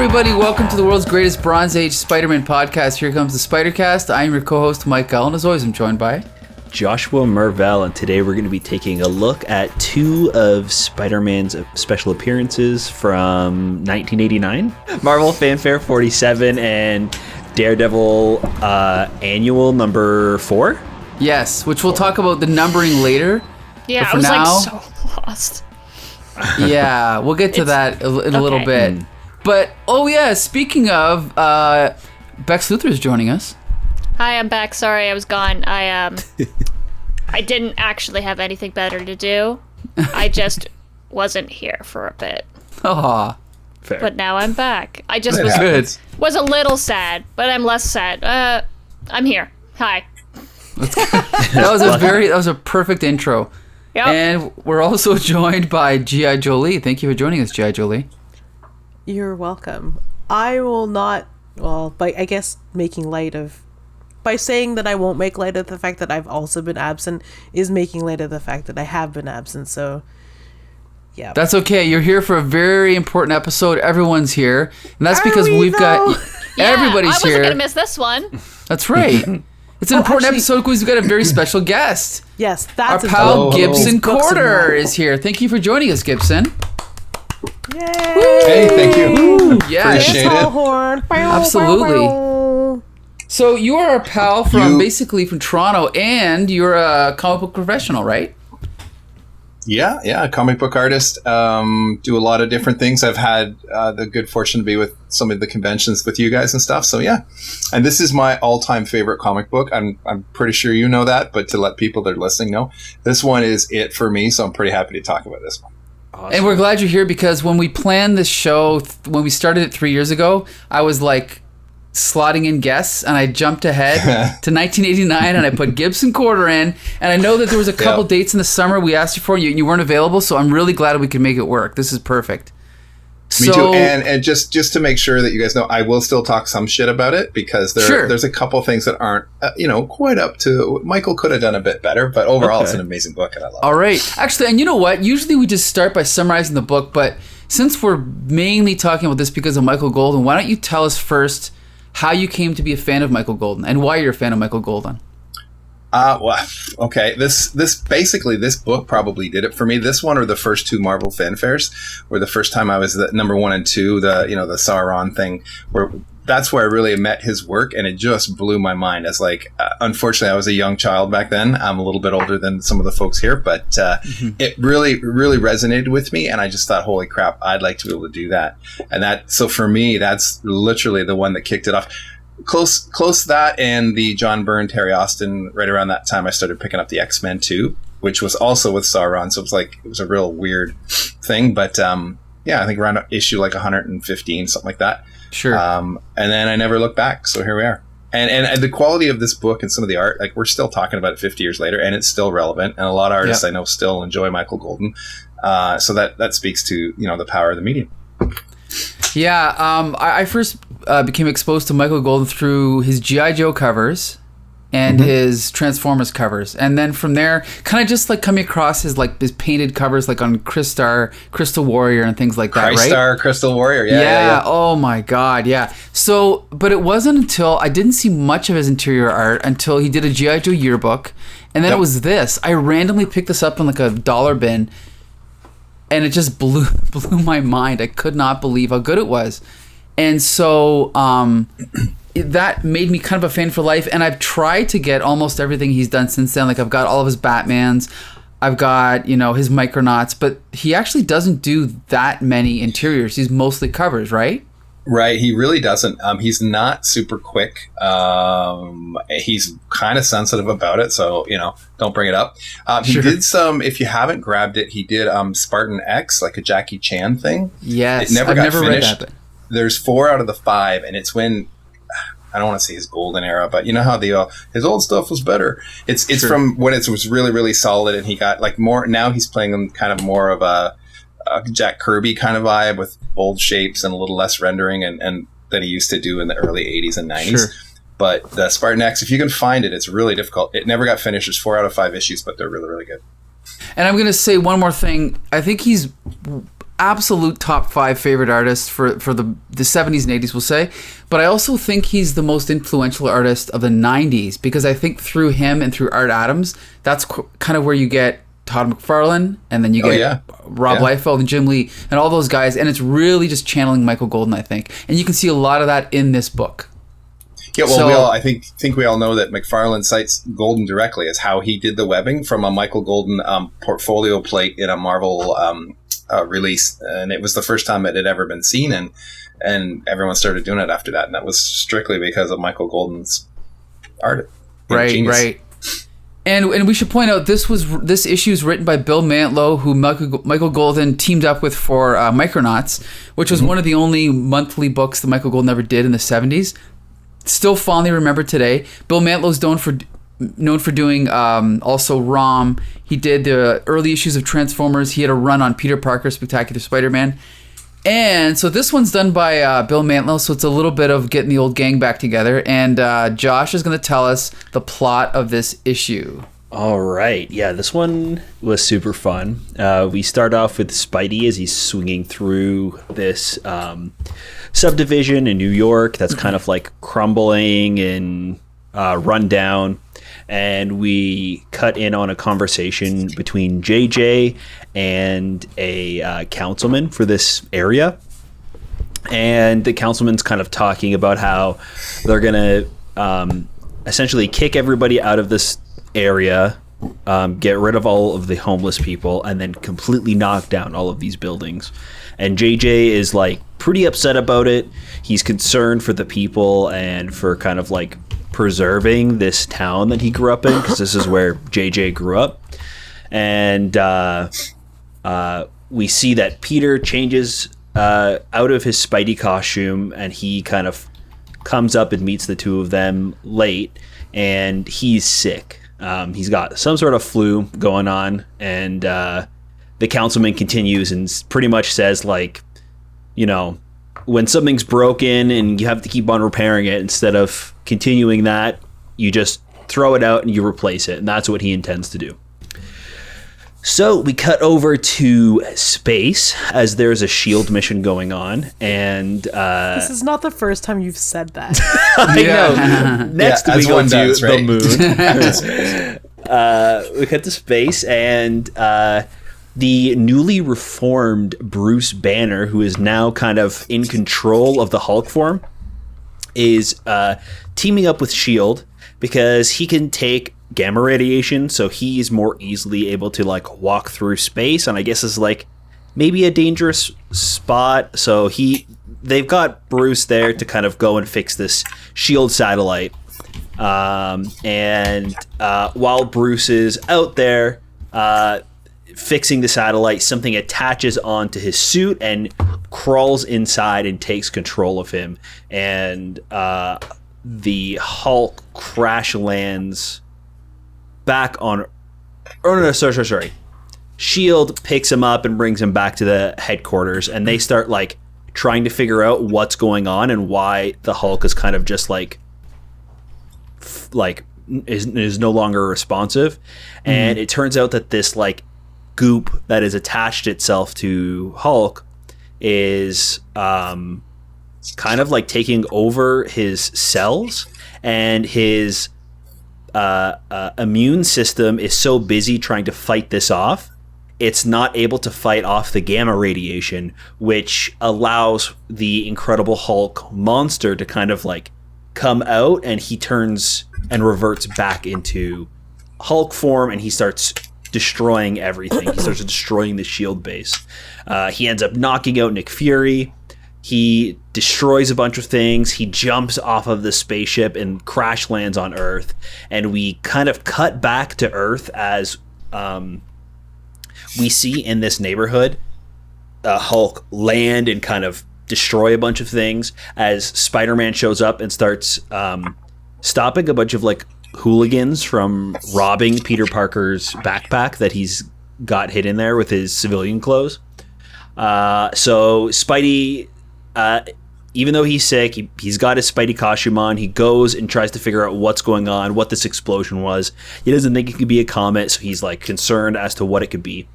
everybody. Welcome to the world's greatest Bronze Age Spider-Man podcast. Here comes the Spider-Cast. I'm your co-host, Mike Gall, and as always, I'm joined by... Joshua Marvell, and today we're going to be taking a look at two of Spider-Man's special appearances from 1989. Marvel Fanfare 47 and Daredevil Annual number 4. Yes, which we'll talk about the numbering later. Yeah, I was now, so lost. Yeah, we'll get to that in a little bit. But, oh yeah, speaking of, Bex Luthor's joining us. Hi, I'm back. Sorry, I was gone. I didn't actually have anything better to do. I just wasn't here for a bit. Aw. Fair. But now I'm back. I just was a little sad, but I'm less sad. I'm here. Hi. That was a perfect intro. Yep. And we're also joined by G.I. Jolie. Thank you for joining us, G.I. Jolie. You're welcome. I will not, by I guess making light of, by saying that I won't make light of the fact that I've also been absent is making light of the fact that I have been absent, so yeah. That's okay. You're here for a very important episode. Everyone's here. And that's because we've got... Yeah, everybody's I wasn't here. going to miss this one. That's right. It's an important episode because we've got a very special guest. Yes, that's our pal Gibson Corder is here. Thank you for joining us, Gibson. Yay! Hey, thank you. Yeah, appreciate it. Absolutely. So you are a pal from basically from Toronto, and you're a comic book professional, right? Yeah, comic book artist. Do a lot of different things. I've had the good fortune to be with some of the conventions with you guys and stuff. So yeah, and this is my all-time favorite comic book. I'm pretty sure you know that, but to let people that are listening know, this one is it for me. So I'm pretty happy to talk about this one. Awesome. And we're glad you're here because when we planned this show, when we started it 3 years ago, I was like slotting in guests, and I jumped ahead to 1989, and I put Gibson Corder in, and I know that there was a couple dates in the summer we asked you for, and you weren't available, so I'm really glad we could make it work. This is perfect. Me too. And just to make sure that you guys know, I will still talk some shit about it because there's a couple things that aren't, quite up to. Michael could have done a bit better, but overall it's an amazing book and I love it. All right. Actually, and you know what? Usually we just start by summarizing the book, but since we're mainly talking about this because of Michael Golden, why don't you tell us first how you came to be a fan of Michael Golden and why you're a fan of Michael Golden? Okay. This book probably did it for me. This one or the first two Marvel Fanfares were the first time I was the number 1 and 2, the Sauron thing, where that's where I really met his work, and it just blew my mind. As unfortunately, I was a young child back then. I'm a little bit older than some of the folks here, but it really, really resonated with me, and I just thought, holy crap, I'd like to be able to do that. And so for me, that's literally the one that kicked it off. Close that and the John Byrne, Terry Austin. Right around that time, I started picking up the X-Men 2, which was also with Sauron. So it was a real weird thing. But I think around issue 115, something like that. Sure. And then I never looked back. So here we are. And the quality of this book and some of the art, we're still talking about it 50 years later, and it's still relevant. And a lot of artists I know still enjoy Michael Golden. So that speaks to the power of the medium. Yeah, I first became exposed to Michael Golden through his G.I. Joe covers and his Transformers covers. And then from there, kind of just coming across his painted covers on Crystal Warrior and things like that, right? Crystal Warrior, yeah. Oh my God, yeah. So, but it wasn't until I didn't see much of his interior art until he did a G.I. Joe yearbook. And then it was this. I randomly picked this up in a dollar bin, and it just blew my mind. I could not believe how good it was. And so that made me kind of a fan for life. And I've tried to get almost everything he's done since then. I've got all of his Batmans. I've got, his Micronauts. But he actually doesn't do that many interiors. He's mostly covers, right? Right, he really doesn't. He's not super quick. He's kind of sensitive about it, so don't bring it up. He did some. If you haven't grabbed it, he did Spartan X, like a Jackie Chan thing. Yes, it never got finished. Read that. But... There's 4 out of the 5, and it's when I don't want to say his golden era, but you know how his old stuff was better. It's from when it was really, really solid, and he got more. Now he's playing them kind of more of a Jack Kirby kind of vibe with bold shapes and a little less rendering and than he used to do in the early 80s and 90s. Sure. But the Spartan X, if you can find it, it's really difficult. It never got finished. There's 4 out of 5 issues, but they're really, really good. And I'm going to say one more thing. I think he's absolute top 5 favorite artists for the 70s and 80s, we'll say. But I also think he's the most influential artist of the 90s, because I think through him and through Art Adams, that's kind of where you get Todd McFarlane, and then you get Rob Liefeld and Jim Lee and all those guys, and it's really just channeling Michael Golden, I think. And you can see a lot of that in this book. Yeah, well, I think we all know that McFarlane cites Golden directly as how he did the webbing from a Michael Golden portfolio plate in a Marvel release, and it was the first time it had ever been seen, and everyone started doing it after that, and that was strictly because of Michael Golden's art. Right. And we should point out this issue is written by Bill Mantlo, who Michael Golden teamed up with for Micronauts, which was one of the only monthly books that Michael Golden ever did in the 70s. Still fondly remembered today. Bill Mantlo's known for doing also ROM. He did the early issues of Transformers. He had a run on Peter Parker's Spectacular Spider-Man. And so this one's done by Bill Mantlo, so it's a little bit of getting the old gang back together. And Josh is going to tell us the plot of this issue. All right. Yeah, this one was super fun. We start off with Spidey as he's swinging through this subdivision in New York that's kind of like crumbling and run down. And we cut in on a conversation between JJ and a councilman for this area. And the councilman's kind of talking about how they're going to essentially kick everybody out of this area, get rid of all of the homeless people, and then completely knock down all of these buildings. And JJ is like pretty upset about it. He's concerned for the people and for kind of like preserving this town that he grew up in, because this is where JJ grew up. And we see that Peter changes out of his Spidey costume, and he kind of comes up and meets the two of them late, and he's sick. He's got some sort of flu going on, and the councilman continues and pretty much says, like, you know, when something's broken and you have to keep on repairing it, instead of continuing that, you just throw it out and you replace it. And that's what he intends to do. So we cut over to space as there's a SHIELD mission going on. And this is not the first time you've said that. I know. Next we go to the moon. We cut to space, and the newly reformed Bruce Banner, who is now kind of in control of the Hulk form, is teaming up with SHIELD because he can take gamma radiation, so he's more easily able to like walk through space, and I guess is like maybe a dangerous spot. So they've got Bruce there to kind of go and fix this SHIELD satellite. And while Bruce is out there fixing the satellite, something attaches onto his suit and crawls inside and takes control of him. And the Hulk crash lands back on... Oh, no, sorry. SHIELD picks him up and brings him back to the headquarters, and they start, like, trying to figure out what's going on and why the Hulk is kind of just, like is no longer responsive. And it turns out that this, like, goop that is attached itself to Hulk is kind of like taking over his cells, and his immune system is so busy trying to fight this off, it's not able to fight off the gamma radiation, which allows the Incredible Hulk monster to kind of like come out, and he turns and reverts back into Hulk form, and he starts destroying everything. He starts destroying the SHIELD base. He ends up knocking out Nick Fury. He destroys a bunch of things. He jumps off of the spaceship and crash lands on Earth. And we kind of cut back to Earth as we see in this neighborhood Hulk land and kind of destroy a bunch of things as Spider-Man shows up and starts stopping a bunch of like hooligans from robbing Peter Parker's backpack that he's got hidden there with his civilian clothes. So Spidey, even though he's sick, he's got his Spidey costume on. He goes and tries to figure out what's going on, what this explosion was. He doesn't think it could be a comet, so he's like concerned as to what it could be.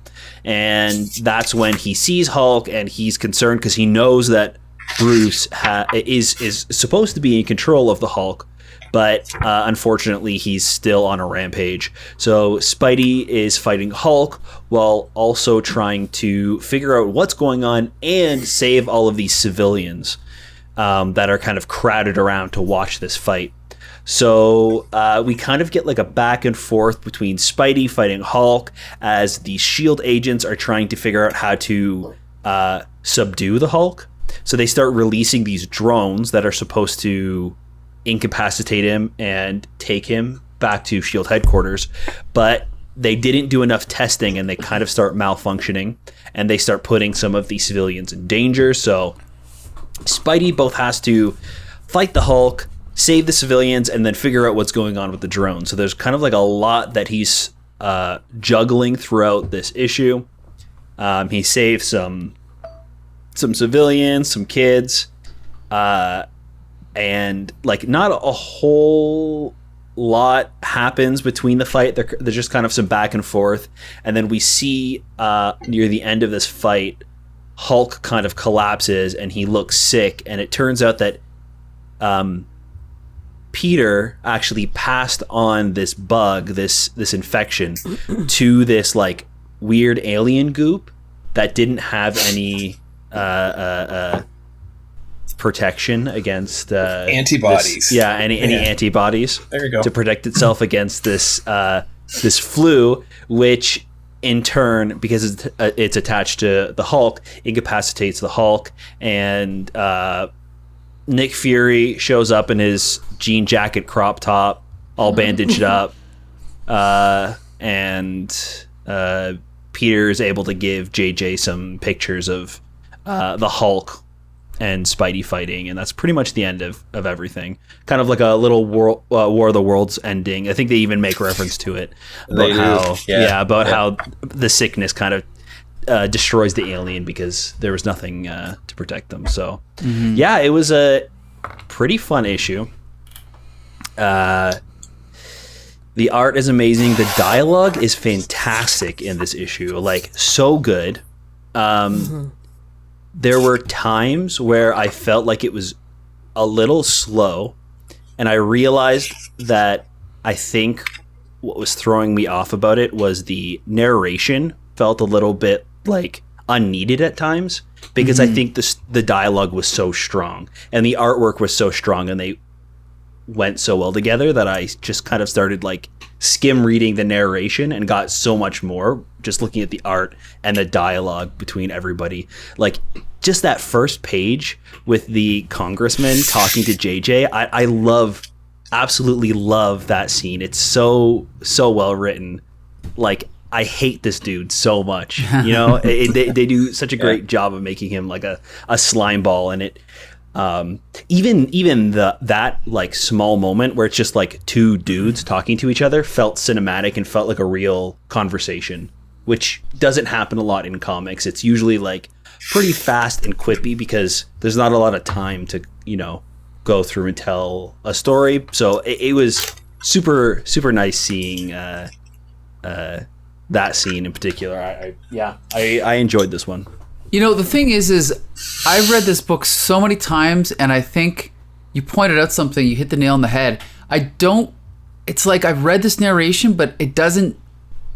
And that's when he sees Hulk, and he's concerned because he knows that Bruce is supposed to be in control of the Hulk, but unfortunately he's still on a rampage. So Spidey is fighting Hulk while also trying to figure out what's going on and save all of these civilians that are kind of crowded around to watch this fight. So we kind of get like a back and forth between Spidey fighting Hulk as the SHIELD agents are trying to figure out how to subdue the Hulk. So they start releasing these drones that are supposed to incapacitate him and take him back to SHIELD headquarters. But they didn't do enough testing, and they kind of start malfunctioning, and they start putting some of the civilians in danger. So Spidey both has to fight the Hulk, save the civilians, and then figure out what's going on with the drone. So there's kind of like a lot that he's juggling throughout this issue. He saves some civilians, some kids, and like not a whole lot happens between the fight. There's just kind of some back and forth, and then we see near the end of this fight, Hulk kind of collapses and he looks sick, and it turns out that Peter actually passed on this bug, this infection, to this like weird alien goop that didn't have any protection against antibodies. Any antibodies. There you go. To protect itself against this flu, which in turn, because it's attached to the Hulk, incapacitates the Hulk, and Nick Fury shows up in his jean jacket crop top, all bandaged up, and Peter is able to give JJ some pictures of the Hulk and Spidey fighting, and that's pretty much the end of everything. Kind of like a little War of the Worlds ending. I think they even make reference to it about how the sickness kind of destroys the alien because there was nothing to protect them. So yeah, it was a pretty fun issue. The art is amazing. The dialogue is fantastic in this issue, like so good. There were times where I felt like it was a little slow, and I realized that I think what was throwing me off about it was the narration felt a little bit like unneeded at times, because I think the dialogue was so strong and the artwork was so strong and they went so well together that I just kind of started like skim reading the narration and got so much more just looking at the art and the dialogue between everybody. Like just that first page with the congressman talking to JJ, I absolutely love that scene. It's so well written. Like I hate this dude so much, you know. They do such a great job of making him like a slime ball, and it even that like small moment where it's just like two dudes talking to each other felt cinematic and felt like a real conversation, which doesn't happen a lot in comics. It's usually like pretty fast and quippy because there's not a lot of time to, you know, go through and tell a story. So it was super nice seeing that scene in particular. I enjoyed this one. You know, the thing is I've read this book so many times, and I think you pointed out something, you hit the nail on the head. It's like I've read this narration, but it doesn't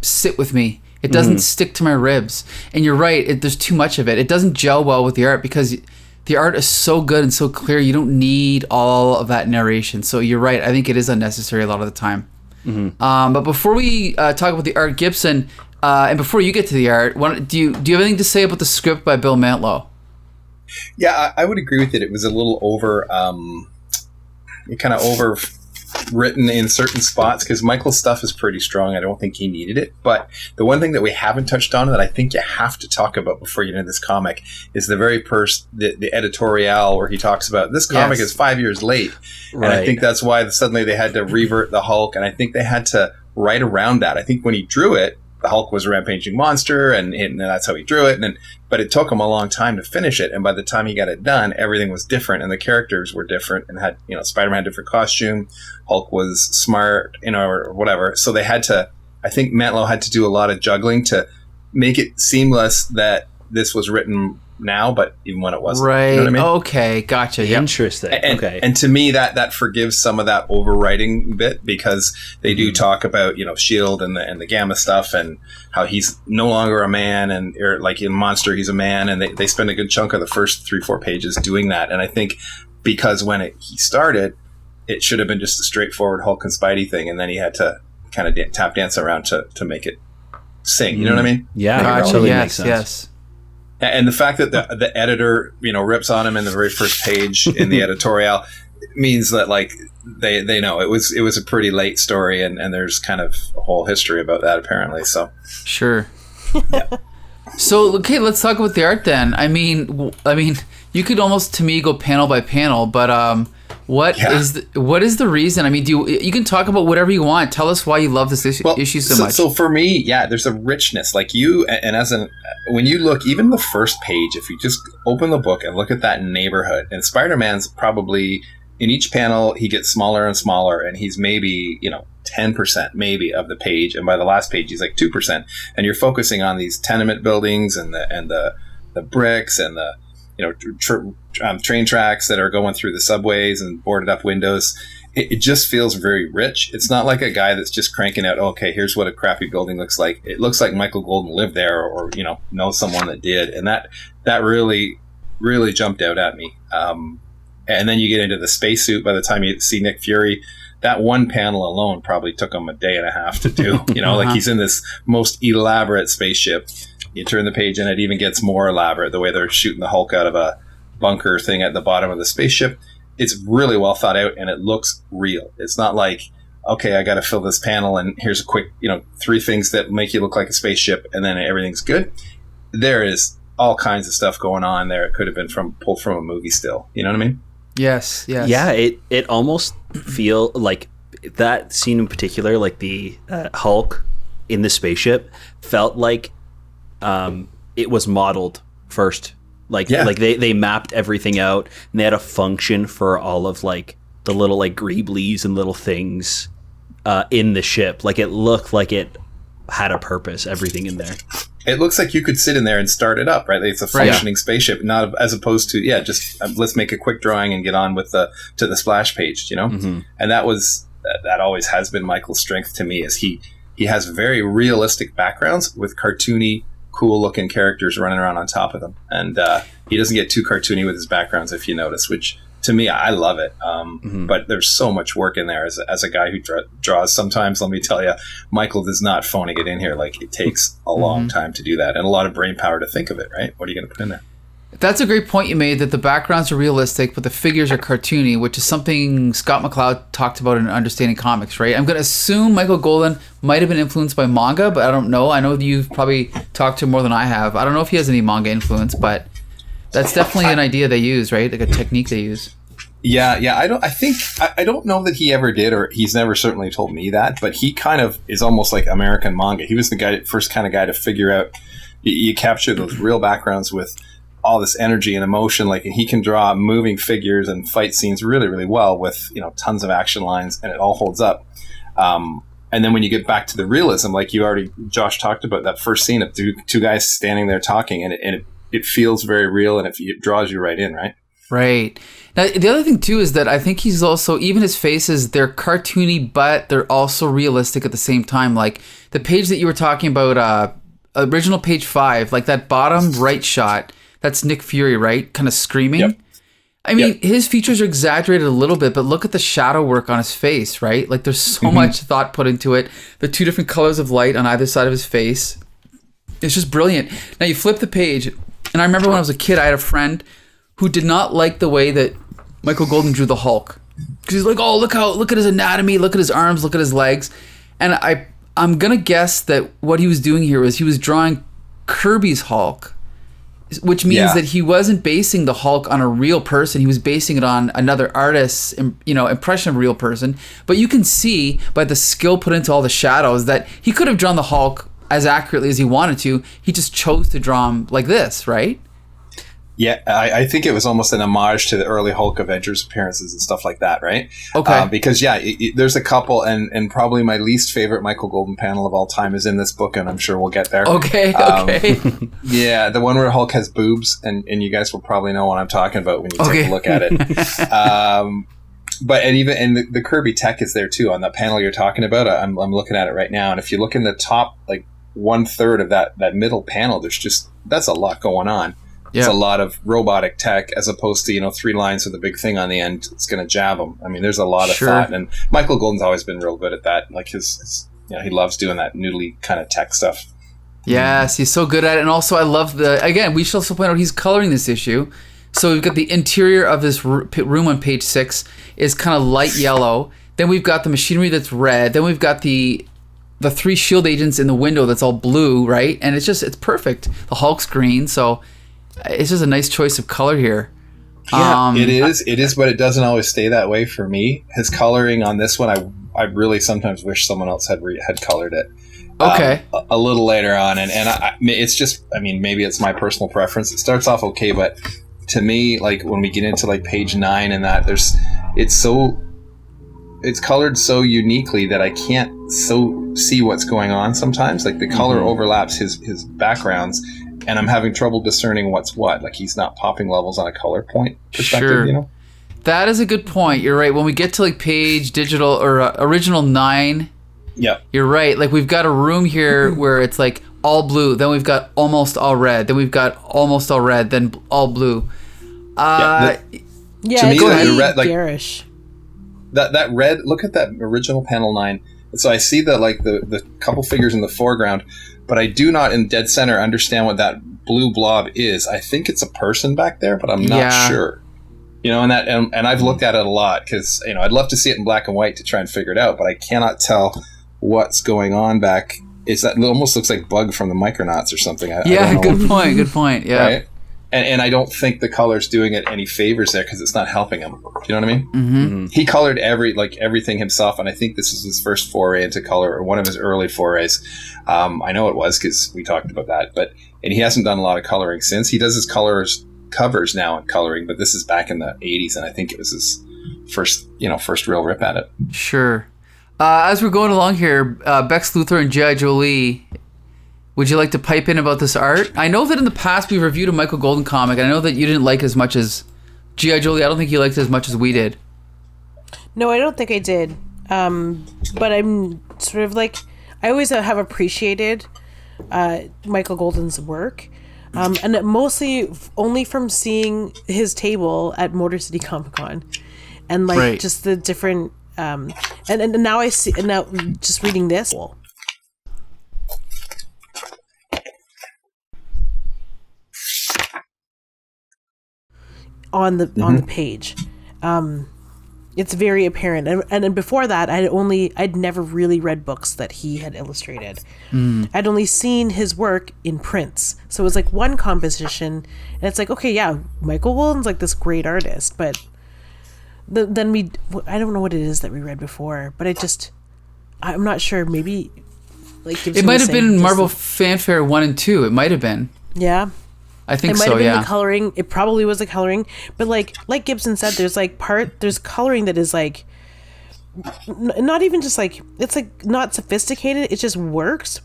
sit with me. It doesn't stick to my ribs. And you're right, there's too much of it. It doesn't gel well with the art because the art is so good and so clear. You don't need all of that narration. So you're right. I think it is unnecessary a lot of the time. But before we talk about the art, Gibson, and before you get to the art, do you have anything to say about the script by Bill Mantlo? Yeah, I would agree with it. It was a little overwritten in certain spots because Michael's stuff is pretty strong. I don't think he needed it. But the one thing that we haven't touched on that I think you have to talk about before you get into this comic is the very the editorial where he talks about this comic is 5 years late. Right. And I think that's why suddenly they had to revert the Hulk, and I think they had to write around that. I think when he drew it, the Hulk was a rampaging monster, and that's how he drew it. But it took him a long time to finish it, and by the time he got it done, everything was different, and the characters were different, and had, you know, Spider-Man had a different costume, Hulk was smart, you know, or whatever. So they had to. I think Mantlo had to do a lot of juggling to make it seamless that this was written now, but even when it wasn't. Right. You know what I mean? Okay. Gotcha. Yep. Interesting. Okay. And to me, that forgives some of that overwriting bit, because they do talk about, S.H.I.E.L.D. and the Gamma stuff, and how he's no longer a man, and or like in Monster, he's a man, and they spend a good chunk of the first 3-4 pages doing that. And I think because when he started, it should have been just a straightforward Hulk and Spidey thing, and then he had to kind of tap dance around to make it sing. You know what I mean? Yeah, Gotcha. totally Yes. makes sense. Yes. And the fact that the editor, rips on him in the very first page in the editorial means that like they know it was a pretty late story, and there's kind of a whole history about that apparently. So Sure. So okay, let's talk about the art then. I mean, you could almost to me go panel by panel, but what is the reason? I mean, you can talk about whatever you want. Tell us why you love this issue so much. So for me, there's a richness. Like when you look, even the first page, if you just open the book and look at that neighborhood, and Spider-Man's probably in each panel, he gets smaller and smaller, and he's maybe 10% maybe of the page, and by the last page he's like 2%, and you're focusing on these tenement buildings and the bricks and the train tracks that are going through the subways and boarded up windows. It just feels very rich. It's not like a guy that's just cranking out, okay, here's what a crappy building looks like. It looks like Michael Golden lived there, or knows someone that did, and that really jumped out at me. And then you get into the spacesuit. By the time you see Nick Fury, that one panel alone probably took him a day and a half to do. Like he's in this most elaborate spaceship. You turn the page and it even gets more elaborate, the way they're shooting the Hulk out of a bunker thing at the bottom of the spaceship. It's really well thought out, and it looks real. It's not like, okay, I got to fill this panel and here's a quick, 3 things that make you look like a spaceship and then everything's good. There is all kinds of stuff going on there. It could have been pulled from a movie still. You know what I mean? Yes. Yeah, it almost feel like that scene in particular, like the Hulk in the spaceship, felt like it was modeled first. Like they mapped everything out, and they had a function for all of like the little like greeblies and little things in the ship. Like it looked like it had a purpose, everything in there. It looks like you could sit in there and start it up, right? It's a functioning spaceship, not as opposed to just let's make a quick drawing and get on with the splash page, Mm-hmm. And that always has been Michael's strength to me, is he has very realistic backgrounds with cartoony, cool looking characters running around on top of them, and he doesn't get too cartoony with his backgrounds, if you notice, which to me, I love it. But there's so much work in there as a guy who draws. Sometimes, let me tell you, Michael is not phoning it in here. Like, it takes a long time to do that, and a lot of brain power to think of it, right? What are you going to put in there? That's a great point you made, that the backgrounds are realistic, but the figures are cartoony, which is something Scott McCloud talked about in Understanding Comics, right? I'm going to assume Michael Golden might have been influenced by manga, but I don't know. I know you've probably talked to him more than I have. I don't know if he has any manga influence, but that's definitely an idea they use, right? Like a technique they use. Yeah. I don't know that he ever did, or he's never certainly told me that, but he kind of is almost like American manga. He was the first kind of guy to figure out you capture those real backgrounds with all this energy and emotion. Like, he can draw moving figures and fight scenes really, really well with, tons of action lines, and it all holds up. And then when you get back to the realism, like Josh talked about, that first scene of two guys standing there talking, and it feels very real, and it draws you right in, right? Right. Now, the other thing, too, is that I think he's also, even his faces, they're cartoony, but they're also realistic at the same time. Like, the page that you were talking about, original page 5, like that bottom right shot, that's Nick Fury, right? Kind of screaming. Yep. I mean, his features are exaggerated a little bit, but look at the shadow work on his face, right? Like, there's so much thought put into it. The 2 different colors of light on either side of his face. It's just brilliant. Now, you flip the page, and I remember when I was a kid, I had a friend who did not like the way that Michael Golden drew the Hulk. Because he's like, oh, look at his anatomy, look at his arms, look at his legs. And I'm going to guess that what he was doing here was he was drawing Kirby's Hulk, which means that he wasn't basing the Hulk on a real person. He was basing it on another artist's, impression of a real person. But you can see by the skill put into all the shadows that he could have drawn the Hulk as accurately as he wanted to. He just chose to draw him like this, right? Yeah, I think it was almost an homage to the early Hulk Avengers appearances and stuff like that, right? Okay. Because, there's a couple, and probably my least favorite Michael Golden panel of all time is in this book, and I'm sure we'll get there. Okay. Yeah, the one where Hulk has boobs, and you guys will probably know what I'm talking about when you take a look at it. But the Kirby tech is there too on the panel you're talking about. I'm looking at it right now, and if you look in the top, like 1/3 of that middle panel, that's a lot going on. It's a lot of robotic tech as opposed to 3 lines with a big thing on the end. It's going to jab them. I mean, there's a lot of thought, and Michael Golden's always been real good at that. Like his he loves doing that noodly kind of tech stuff. Yes, he's so good at it, and also I love we should also point out he's coloring this issue. So we've got the interior of this room on page 6 is kind of light yellow. Then we've got the machinery that's red. Then we've got the 3 shield agents in the window that's all blue, right? And it's perfect. The Hulk's green, so it's just a nice choice of color here. Yeah, it is, but it doesn't always stay that way for me. His coloring on this one, I really sometimes wish someone else had colored it. Okay. A little later on, and it's just, maybe it's my personal preference. It starts off okay, but to me, like when we get into like page 9 and that, it's colored so uniquely that I can't see what's going on sometimes. Like the color overlaps his backgrounds, and I'm having trouble discerning what's what. Like he's not popping levels on a color point perspective, That is a good point. You're right. When we get to like page digital or original 9, you're right. Like we've got a room here where it's like all blue, then we've got almost all red, then we've got almost all red, then all blue. To me, it's red, like, garish. That red. Look at that original panel 9. So I see the couple figures in the foreground, but I do not in dead center understand what that blue blob is. I think it's a person back there, but I'm not sure. And I've looked at it a lot because I'd love to see it in black and white to try and figure it out, but I cannot tell what's going on back. It almost looks like Bug from the Micronauts or something. I don't know. Good point. Yeah. Right? And I don't think the color's doing it any favors there because it's not helping him. Do you know what I mean? Mm-hmm. He colored everything himself, and I think this is his first foray into color, or one of his early forays. I know it was because we talked about that, and he hasn't done a lot of coloring since. He does his covers now in coloring, but this is back in the 80s, and I think it was his first real rip at it. Sure. As we're going along here, Bex Luthor and G.I. Joe Lee, would you like to pipe in about this art? I know that in the past we reviewed a Michael Golden comic, and I know that you didn't like as much as G.I. Joe Lee. I don't think you liked it as much as we did. No, I don't think I did. But I'm sort of like, I always have appreciated Michael Golden's work. And mostly only from seeing his table at Motor City Comic Con. And just the different... and now I see... And now just reading this... on the page, it's very apparent, and before that, I'd never really read books that he had illustrated. I'd only seen his work in prints, so it was like one composition, and it's like, okay, yeah, Michael Golden's like this great artist, but then I don't know what it is that we read before, but I'm not sure. Maybe like it might have been Marvel Fanfare 1 and 2. It might have been. Yeah. I think so, It might have been the coloring. It probably was the coloring. But like Gibson said, there's coloring that is like not even just like, it's like not sophisticated. It just works.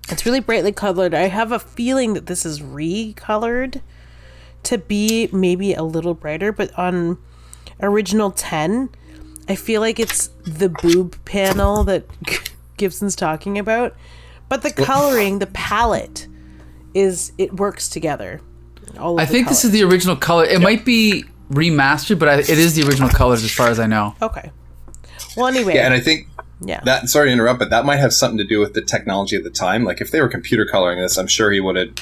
It's really brightly colored. I have a feeling that this is recolored to be maybe a little brighter, but on original 10, I feel like it's the boob panel that Gibson's talking about. But the coloring, the palette, it works together. I think this is the original color. It might be remastered, but it is the original colors as far as I know. Okay. Well, anyway. Yeah, and I think that, sorry to interrupt, but that might have something to do with the technology at the time. Like if they were computer coloring this, I'm sure he would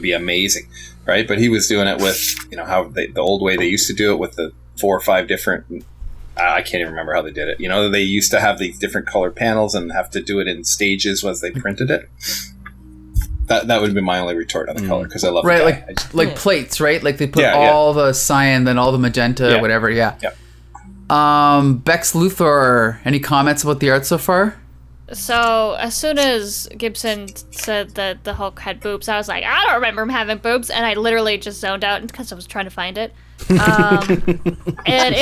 be amazing, right? But he was doing it with, how the old way they used to do it with the 4 or 5 different, I can't even remember how they did it. They used to have these different colored panels and have to do it in stages as they printed it. That would be my only retort on the color, because I love the guy. Like plates, right? Like they put all the cyan, then all the magenta, whatever. Yeah. Bex Luthor, any comments about the art so far? So as soon as Gibson said that the Hulk had boobs, I was like, I don't remember him having boobs, and I literally just zoned out because I was trying to find it. And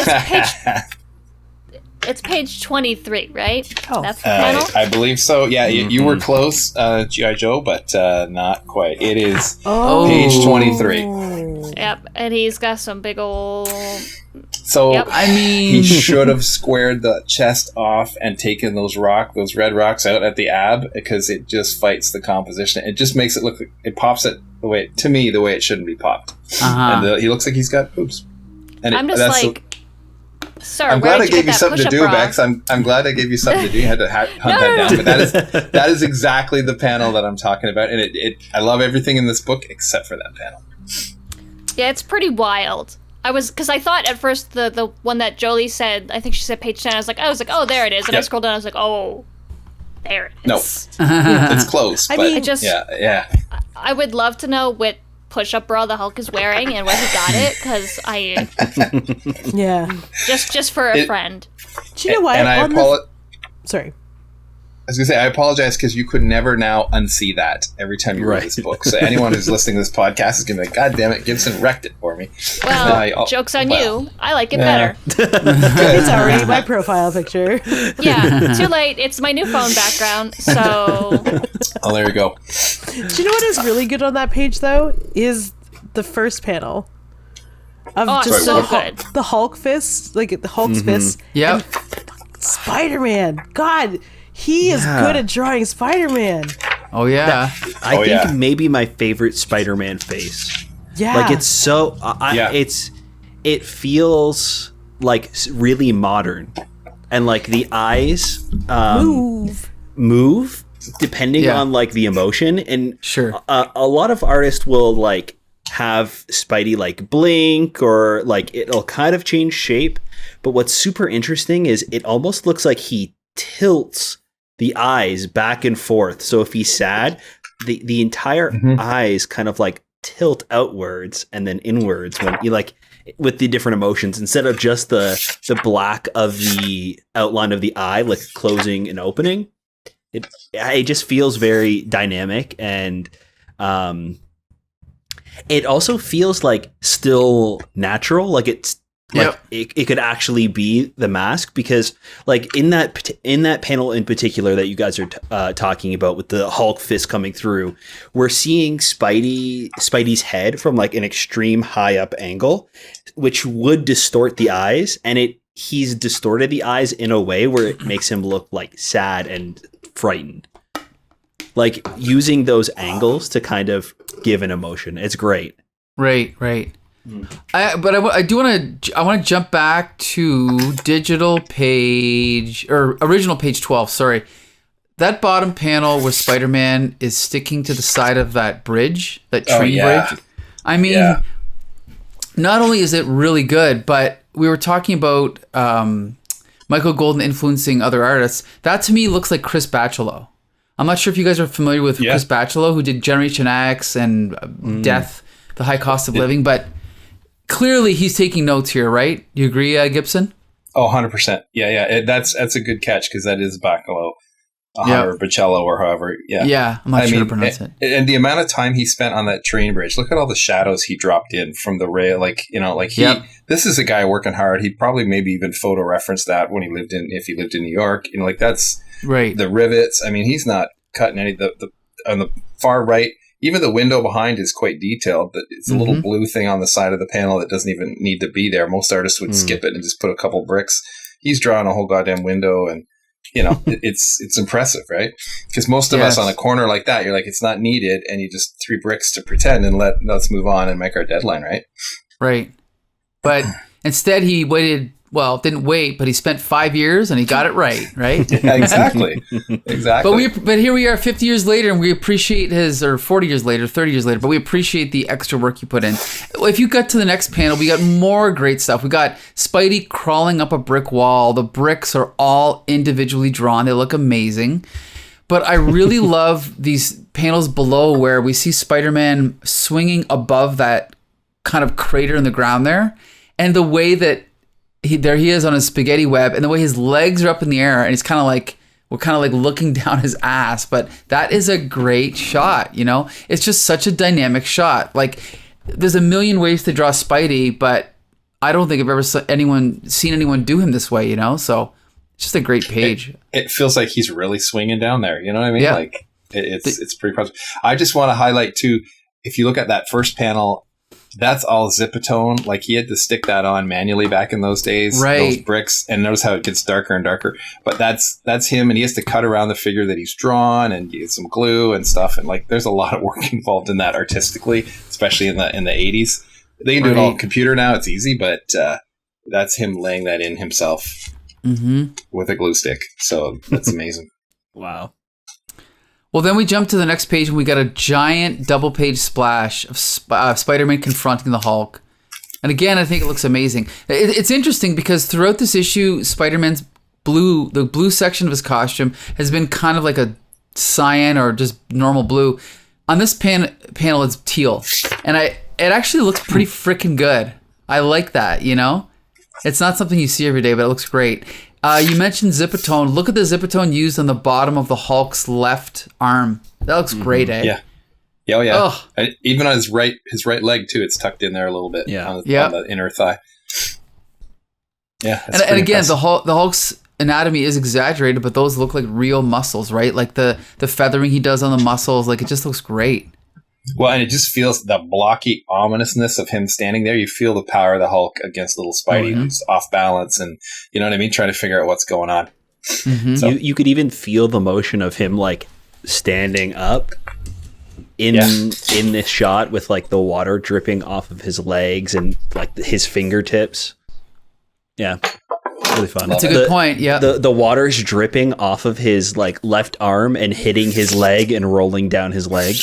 it's page 23, right? Oh. That's the panel. I believe so. Yeah, you were close, G.I. Joe, but not quite. It is page 23. Yep, and he's got some big old. So Yep. I mean, he should have squared the chest off and taken those red rocks out at the ab, because it just fights the composition. It just makes it look. It pops it the way it shouldn't be popped. And he looks like he's got boobs. And I'm just like. Sir, I'm where glad I did you gave get you that something to push-up do, bra? Bex. I'm glad I gave you something to do. You had to hunt that down. But that is exactly the panel that I'm talking about, and I love everything in this book except for that panel. Yeah, it's pretty wild. Because I thought at first the one that Jolie said, I think she said page 10. I was like, oh, there it is. And I scrolled down. I was like, oh, there it is. No, it's close. But mean, yeah. I would love to know what push-up bra the Hulk is wearing and where he got it, because just for a friend. Do you know what? And Sorry. I was going to say, I apologize, because you could never now unsee that every time you read this book. So anyone who's listening to this podcast is going to be like, God damn it, Gibson wrecked it for me. Well, joke's on you. I like it better. It's already my profile picture. Yeah, too late. It's my new phone background, so... Oh, there you go. Do you know what is really good on that page, though? Is the first panel. Of just so good. The Hulk fist, like the Hulk's fist. Yep. Spider-Man. God, he is good at drawing Spider-Man. Oh yeah. I think maybe my favorite Spider-Man face. Yeah. Like it's so it feels like really modern, and like the eyes move depending on like the emotion, and Sure. A lot of artists will like have Spidey like blink, or like it'll kind of change shape, but what's super interesting is it almost looks like he tilts the eyes back and forth. So if he's sad, the entire eyes kind of like tilt outwards and then inwards when you like with the different emotions, instead of just the black of the outline of the eye like closing and opening. It just feels very dynamic, and it also feels like still natural, like it's like it could actually be the mask, because like in that panel in particular that you guys are talking about with the Hulk fist coming through, we're seeing Spidey's head from like an extreme high up angle, which would distort the eyes, and he's distorted the eyes in a way where it makes him look like sad and frightened, like using those angles to kind of give an emotion. It's great. Right. I want to jump back to original page 12. Sorry, that bottom panel where Spider-Man is sticking to the side of that bridge, that train bridge. I mean, not only is it really good, but we were talking about Michael Golden influencing other artists. That to me looks like Chris Bachalo. I'm not sure if you guys are familiar with Chris Bachalo, who did Generation X and Death, The High Cost of Living, but clearly he's taking notes here, right? You agree, Gibson? Oh, 100%. Yeah. That's a good catch, because that is Bacalo, or Bacello, or however. Yeah, I'm not sure to pronounce it. And the amount of time he spent on that train bridge, look at all the shadows he dropped in from the rail. Like, this is a guy working hard. He'd probably maybe even photo reference that when if he lived in New York. Like that's right. The rivets. I mean, he's not cutting any, on the far right. Even the window behind is quite detailed. It's a little blue thing on the side of the panel that doesn't even need to be there. Most artists would skip it and just put a couple bricks. He's drawing a whole goddamn window, and it's impressive, right? Because most of us on a corner like that, you're like, it's not needed, and you just 3 bricks to pretend, and let's move on and make our deadline, right? Right. But instead, he didn't wait, but he spent 5 years and he got it right? Yeah, exactly. But here we are 50 years later, and we appreciate or 40 years later, 30 years later, but we appreciate the extra work you put in. If you got to the next panel, we got more great stuff. We got Spidey crawling up a brick wall. The bricks are all individually drawn. They look amazing. But I really love these panels below where we see Spider-Man swinging above that kind of crater in the ground there. And the way that there he is on his spaghetti web, and the way his legs are up in the air, and he's kind of like we're kind of like looking down his ass, but that is a great shot, you know? It's just such a dynamic shot. Like, there's a million ways to draw Spidey, but I don't think I've ever seen anyone do him this way, you know? So it's just a great page. It feels like he's really swinging down there. You know what I mean? Yeah. Like it's pretty impressive. I just want to highlight too, if you look at that first panel, that's all Zipatone. Like he had to stick that on manually back in those days. Right. Those bricks, and notice how it gets darker and darker. But that's him, and he has to cut around the figure that he's drawn and get some glue and stuff. And like, there's a lot of work involved in that artistically, especially in the 80s. They can do it all on computer now. It's easy, but that's him laying that in himself with a glue stick. So that's amazing. Wow. Well, then we jump to the next page and we got a giant double page splash of Spider-Man confronting the Hulk. And again, I think it looks amazing. It's interesting because throughout this issue, Spider-Man's the blue section of his costume has been kind of like a cyan or just normal blue. On this panel, it's teal. And it actually looks pretty freaking good. I like that, you know? It's not something you see every day, but it looks great. You mentioned Zipatone. Look at the Zipatone used on the bottom of the Hulk's left arm. That looks great, eh? Yeah. Yeah, oh, yeah. And even on his right leg, too, it's tucked in there a little bit on the inner thigh. Yeah. And again, the Hulk's anatomy is exaggerated, but those look like real muscles, right? Like the feathering he does on the muscles, like it just looks great. Well, and it just feels the blocky ominousness of him standing there. You feel the power of the Hulk against little Spidey who's off balance and, you know what I mean, trying to figure out what's going on. So you could even feel the motion of him like standing up in this shot with like the water dripping off of his legs and like his fingertips. Yeah. Really fun. That's a good point. Yeah. The water's dripping off of his like left arm and hitting his leg and rolling down his leg.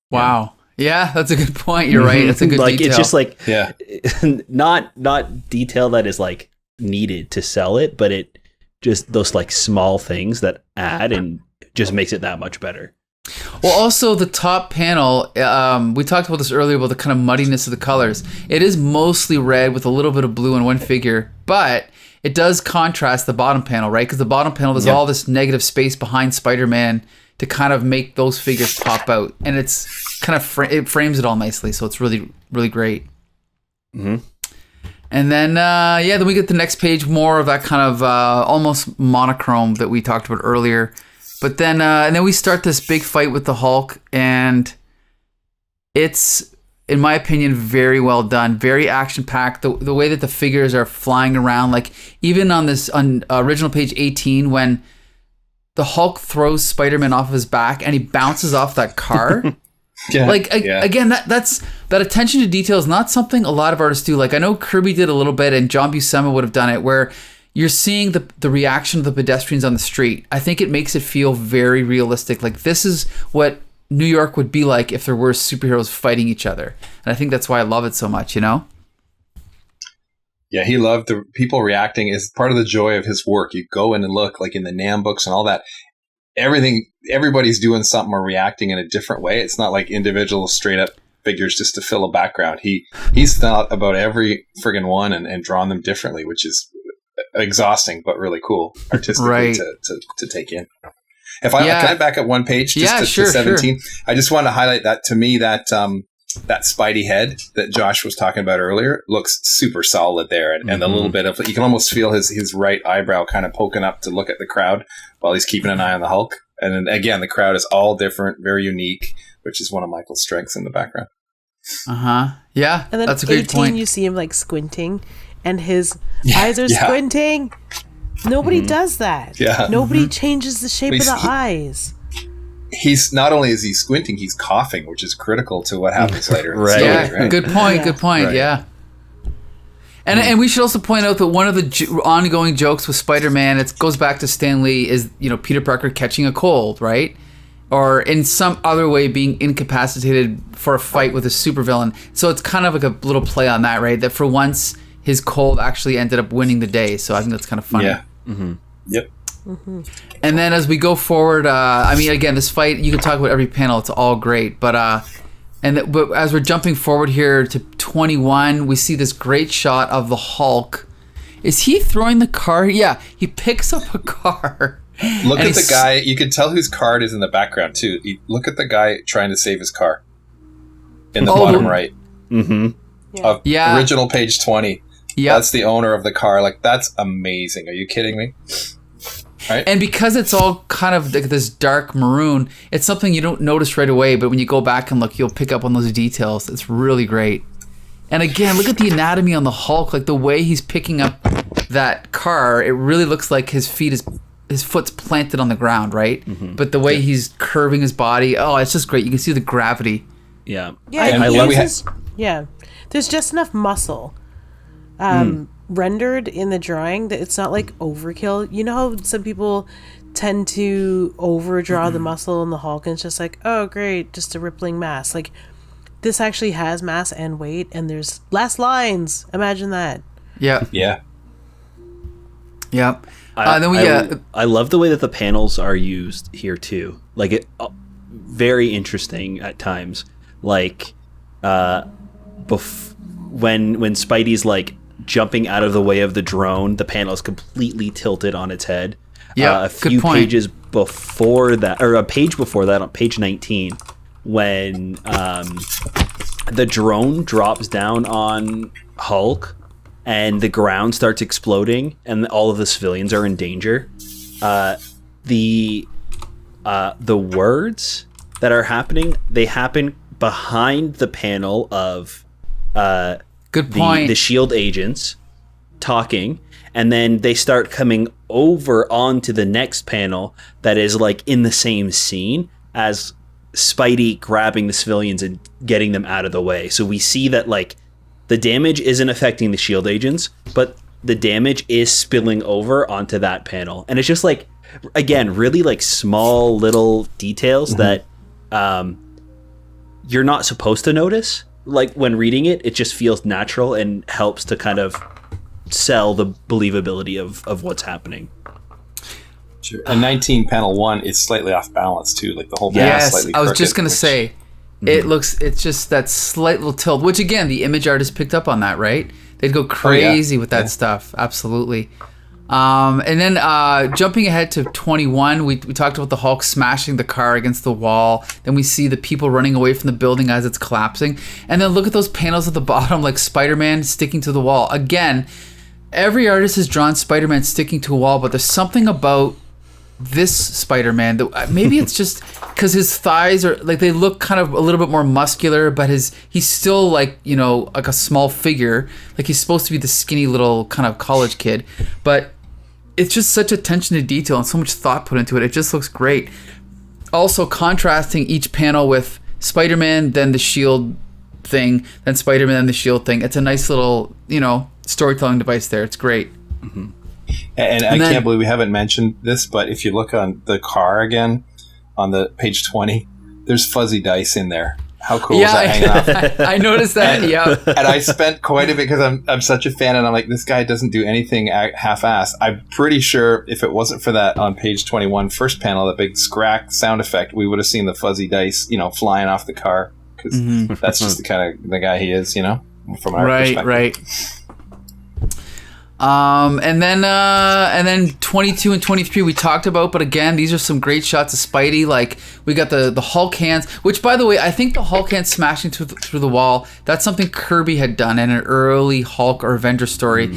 Wow. Yeah, that's a good point. You're right. That's a good like detail. It's just like not detail that is like needed to sell it, but it just those like small things that add and just makes it that much better. Well, also the top panel, we talked about this earlier about the kind of muddiness of the colors. It is mostly red with a little bit of blue in one figure, but it does contrast the bottom panel, right? Because the bottom panel, there's all this negative space behind Spider-Man to kind of make those figures pop out, and it's kind of it frames it all nicely, so it's really, really great. And then then we get the next page, more of that kind of almost monochrome that we talked about earlier. But then and then we start this big fight with the Hulk, and it's, in my opinion, very well done, very action packed. The way that the figures are flying around, like even on this original page 18 when the Hulk throws Spider-Man off of his back and he bounces off that car. Again, that attention to detail is not something a lot of artists do. Like I know Kirby did a little bit and John Buscema would have done it, where you're seeing the reaction of the pedestrians on the street. I think it makes it feel very realistic. Like this is what New York would be like if there were superheroes fighting each other. And I think that's why I love it so much, you know? Yeah, he loved the people reacting is part of the joy of his work. You go in and look, like in the NAMM books and all that. Everybody's doing something or reacting in a different way. It's not like individual straight up figures just to fill a background. He's thought about every friggin' one and drawn them differently, which is exhausting but really cool artistically to take in. Can I back up one page to 17? Sure. I just want to highlight that to me that Spidey head that Josh was talking about earlier looks super solid there, and the little bit of, you can almost feel his right eyebrow kind of poking up to look at the crowd while he's keeping an eye on the Hulk. And then again, the crowd is all different, very unique, which is one of Michael's strengths in the background. Yeah, and then that's a great 18, point. You see him like squinting, and his eyes are squinting. Nobody does that. Yeah. Nobody changes the shape of the eyes. He's not only is he squinting, he's coughing, which is critical to what happens later. Right. Good point. Right. Yeah. And we should also point out that one of the ongoing jokes with Spider-Man, it goes back to Stan Lee, is Peter Parker catching a cold, right? Or in some other way being incapacitated for a fight with a supervillain. So it's kind of like a little play on that, right? That for once his cold actually ended up winning the day. So I think that's kind of funny. Yeah. Yep. And then as we go forward, again, this fight, you can talk about every panel, it's all great, but as we're jumping forward here to 21, we see this great shot of the Hulk. Is he throwing the car? Yeah, he picks up a car Look at the guy. You can tell whose card is in the background too. Look at the guy trying to save his car in the bottom right. Yeah. Original page 20. Yeah, that's the owner of the car. Like, that's amazing. Are you kidding me? Right. And because it's all kind of like this dark maroon, it's something you don't notice right away, but when you go back and look, you'll pick up on those details. It's really great. And again, look at the anatomy on the Hulk, like the way he's picking up that car. It really looks like his foot's planted on the ground, right? But the way he's curving his body, it's just great. You can see the gravity. Yeah. I love it. Yeah. There's just enough muscle rendered in the drawing that it's not like overkill. You know how some people tend to overdraw the muscle in the Hulk and it's just like, oh great, just a rippling mass. Like, this actually has mass and weight, and there's less lines. Imagine that. Yeah. Yeah. Yeah. I love the way that the panels are used here too. Like, it very interesting at times. Like when Spidey's like jumping out of the way of the drone, the panel is completely tilted on its head. Yeah, a few pages before that, or a page before that, on page 19, when the drone drops down on Hulk and the ground starts exploding and all of the civilians are in danger, the words that are happening, they happen behind the panel of good point. The SHIELD agents talking, and then they start coming over onto the next panel that is like in the same scene as Spidey grabbing the civilians and getting them out of the way. So we see that like the damage isn't affecting the SHIELD agents, but the damage is spilling over onto that panel. And it's just like, again, really like small little details that you're not supposed to notice. Like, when reading it, it just feels natural and helps to kind of sell the believability of what's happening. Sure. And 19 panel 1 is slightly off balance too. Like, the whole panel is slightly I was just crooked, gonna say, it's just that slight little tilt, which again, the image artist picked up on that, right? They'd go crazy with that stuff. Absolutely. And then jumping ahead to 21, we talked about the Hulk smashing the car against the wall. Then we see the people running away from the building as it's collapsing. And then look at those panels at the bottom, like Spider-Man sticking to the wall. Again, every artist has drawn Spider-Man sticking to a wall, but there's something about this Spider-Man that maybe it's just because his thighs are like, they look kind of a little bit more muscular, but he's still like, you know, like a small figure. Like, he's supposed to be the skinny little kind of college kid, but it's just such attention to detail and so much thought put into it. It just looks great. Also contrasting each panel with Spider-Man, then the SHIELD thing, then Spider-Man, then the SHIELD thing. It's a nice little, you know, storytelling device there. It's great. And I can't believe we haven't mentioned this, but if you look on the car again, on the page 20, there's fuzzy dice in there. How cool is that hanging off? I noticed that, And I spent quite a bit, because I'm such a fan, and I'm like, this guy doesn't do anything half-assed. I'm pretty sure if it wasn't for that on page 21, first panel, that big scrack sound effect, we would have seen the fuzzy dice, you know, flying off the car, because that's just the kind of the guy he is, you know, from our perspective. Right. And then 22 and 23 we talked about, but again, these are some great shots of Spidey. Like, we got the Hulk hands, which, by the way, I think the Hulk hands smashing through the wall, that's something Kirby had done in an early Hulk or Avenger story.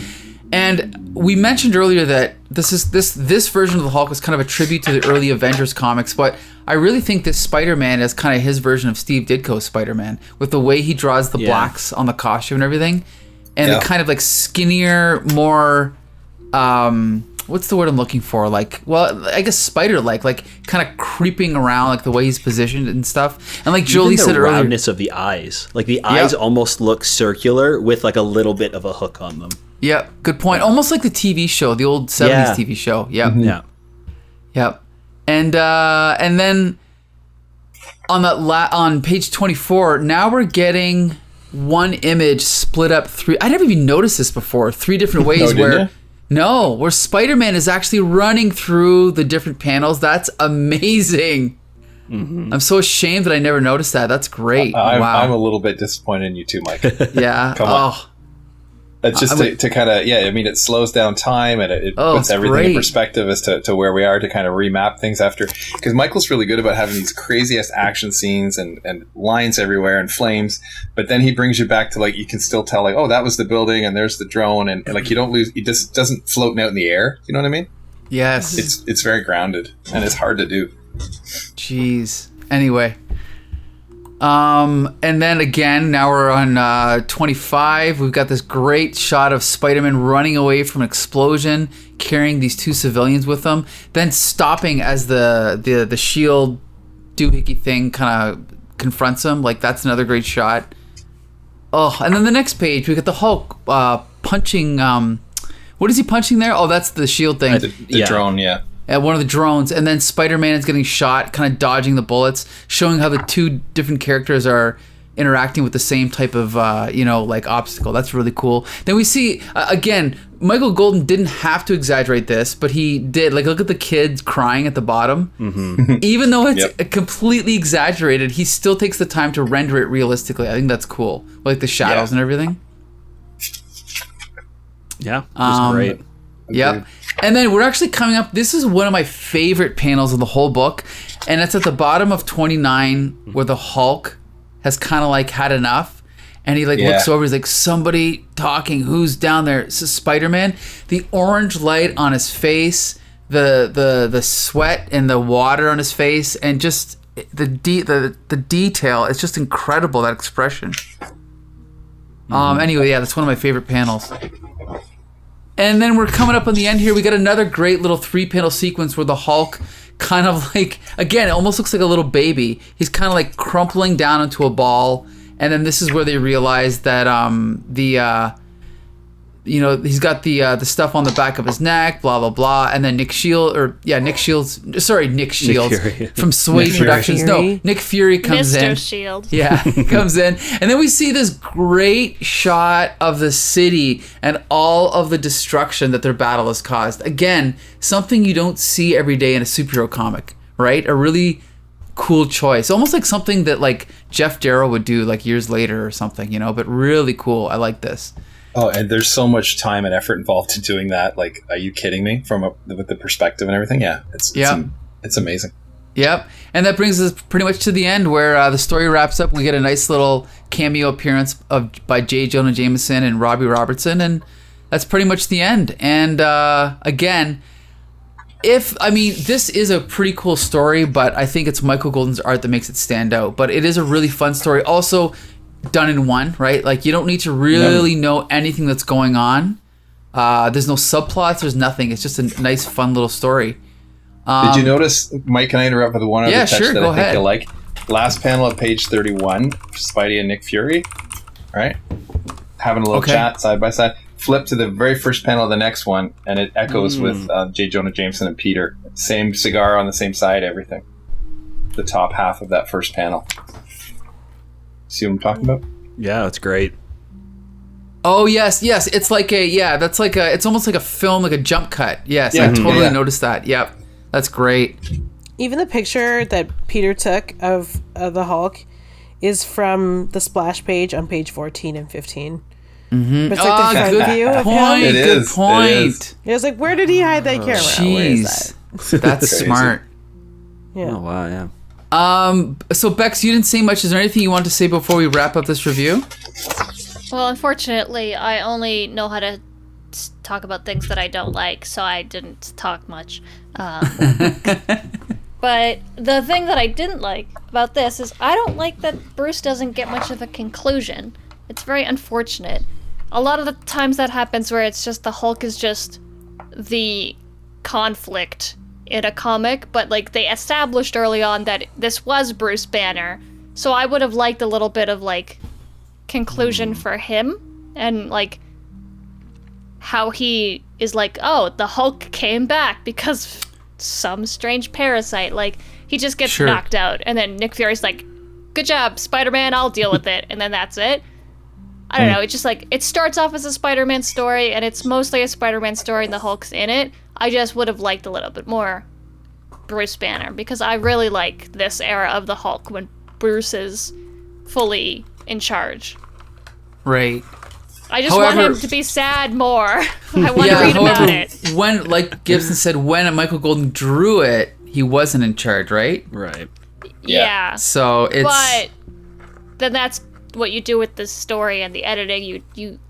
And we mentioned earlier that this version of the Hulk is kind of a tribute to the early Avengers comics, but I really think this Spider-Man is kind of his version of Steve Ditko's Spider-Man, with the way he draws the blacks on the costume and everything. And the kind of like skinnier, more, what's the word I'm looking for? Like, well, I guess spider-like, kind of creeping around, like the way he's positioned and stuff. And like Jolie said earlier, the roundness of the eyes, like the eyes almost look circular with like a little bit of a hook on them. Yeah, good point. Almost like the TV show, the old 70s TV show. Yeah. Yep. And then on page 24, now we're getting one image split up three. I never even noticed this before. 3 different ways where Spider-Man is actually running through the different panels. That's amazing. I'm so ashamed that I never noticed that. That's great. I'm a little bit disappointed in you too, Mike. Yeah. Come on. It's just to kind of, I mean, it slows down time and it puts everything in perspective as to where we are to kind of remap things after. Because Michael's really good about having these craziest action scenes and lines everywhere and flames. But then he brings you back to, like, you can still tell, like, oh, that was the building and there's the drone. And like, you don't lose, it just doesn't float out in the air. You know what I mean? Yes. It's very grounded and it's hard to do. Jeez. Anyway. And then again, now we're on 25. We've got this great shot of Spider-Man running away from an explosion, carrying these two civilians with him, then stopping as the shield doohickey thing kind of confronts him. Like, that's another great shot. Oh, and then the next page, we got the Hulk punching. What is he punching there? Oh, that's the shield thing. The drone, yeah. At one of the drones, and then Spider-Man is getting shot, kind of dodging the bullets, showing how the two different characters are interacting with the same type of, like obstacle. That's really cool. Then we see, again, Michael Golden didn't have to exaggerate this, but he did. Like, look at the kids crying at the bottom. Mm-hmm. Even though it's completely exaggerated, he still takes the time to render it realistically. I think that's cool. Like the shadows and everything. Yeah, it's great. Yep. And then we're actually coming up. This is one of my favorite panels of the whole book. And it's at the bottom of 29 where the Hulk has kind of like had enough. And he looks over. He's like, somebody talking. Who's down there? It's Spider-Man. The orange light on his face, the sweat and the water on his face, and just the detail. It's just incredible, that expression. Anyway, that's one of my favorite panels. And then we're coming up on the end here. We got another great little 3-panel sequence where the Hulk kind of like, again, it almost looks like a little baby. He's kind of like crumpling down into a ball. And then this is where they realize that he's got the stuff on the back of his neck, blah, blah, blah. And then Nick Shields from Suede Productions. No, Nick Fury comes in. Mr. Shield. Yeah, comes in. And then we see this great shot of the city and all of the destruction that their battle has caused. Again, something you don't see every day in a superhero comic, right? A really cool choice. Almost like something that like Jeff Darrow would do like years later or something, but really cool. I like this. Oh, and there's so much time and effort involved in doing that. Like, are you kidding me? With the perspective and everything, it's amazing. Yep, and that brings us pretty much to the end where the story wraps up. We get a nice little cameo appearance by J. Jonah Jameson and Robbie Robertson, and that's pretty much the end. And again, this is a pretty cool story, but I think it's Michael Golden's art that makes it stand out. But it is a really fun story. Also, done in one, right? Like, you don't need to really know anything that's going on. There's no subplots. There's nothing. It's just a nice, fun little story. Did you notice, Mike, can I interrupt with one other touch that go I think ahead. you'll like? Last panel of page 31, Spidey and Nick Fury, right? Having a little chat side by side. Flip to the very first panel of the next one, and it echoes with J. Jonah Jameson and Peter. Same cigar on the same side, everything. The top half of that first panel. See what I'm talking about? Yeah, that's great. Oh, yes. It's like it's almost like a film, like a jump cut. Yes, I totally noticed that. Yep. That's great. Even the picture that Peter took of the Hulk is from the splash page on page 14 and 15. Mm-hmm. It's like the front view of him. Good point. It was like, where did he hide that camera? Where is that? That's smart. Yeah. Oh, wow, yeah. So Bex, you didn't say much. Is there anything you want to say before we wrap up this review? Well, unfortunately, I only know how to talk about things that I don't like, so I didn't talk much. But the thing that I didn't like about this is I don't like that Bruce doesn't get much of a conclusion. It's very unfortunate. A lot of the times that happens where it's just the Hulk is just the conflict in a comic, but like they established early on that this was Bruce Banner, so I would have liked a little bit of like conclusion for him and like how he is like, oh, the Hulk came back because some strange parasite. Like, he just gets knocked out, and then Nick Fury's like, good job, Spider-Man, I'll deal with it, and then that's it. I don't know, it's just like, it starts off as a Spider-Man story, and it's mostly a Spider-Man story, and the Hulk's in it. I just would have liked a little bit more Bruce Banner, because I really like this era of the Hulk when Bruce is fully in charge. Right. I just want him to be sad more. I want to read about it. When, like Gibson said, when Michael Golden drew it, he wasn't in charge, right? Right. Yeah. So it's... But then that's what you do with the story and the editing. You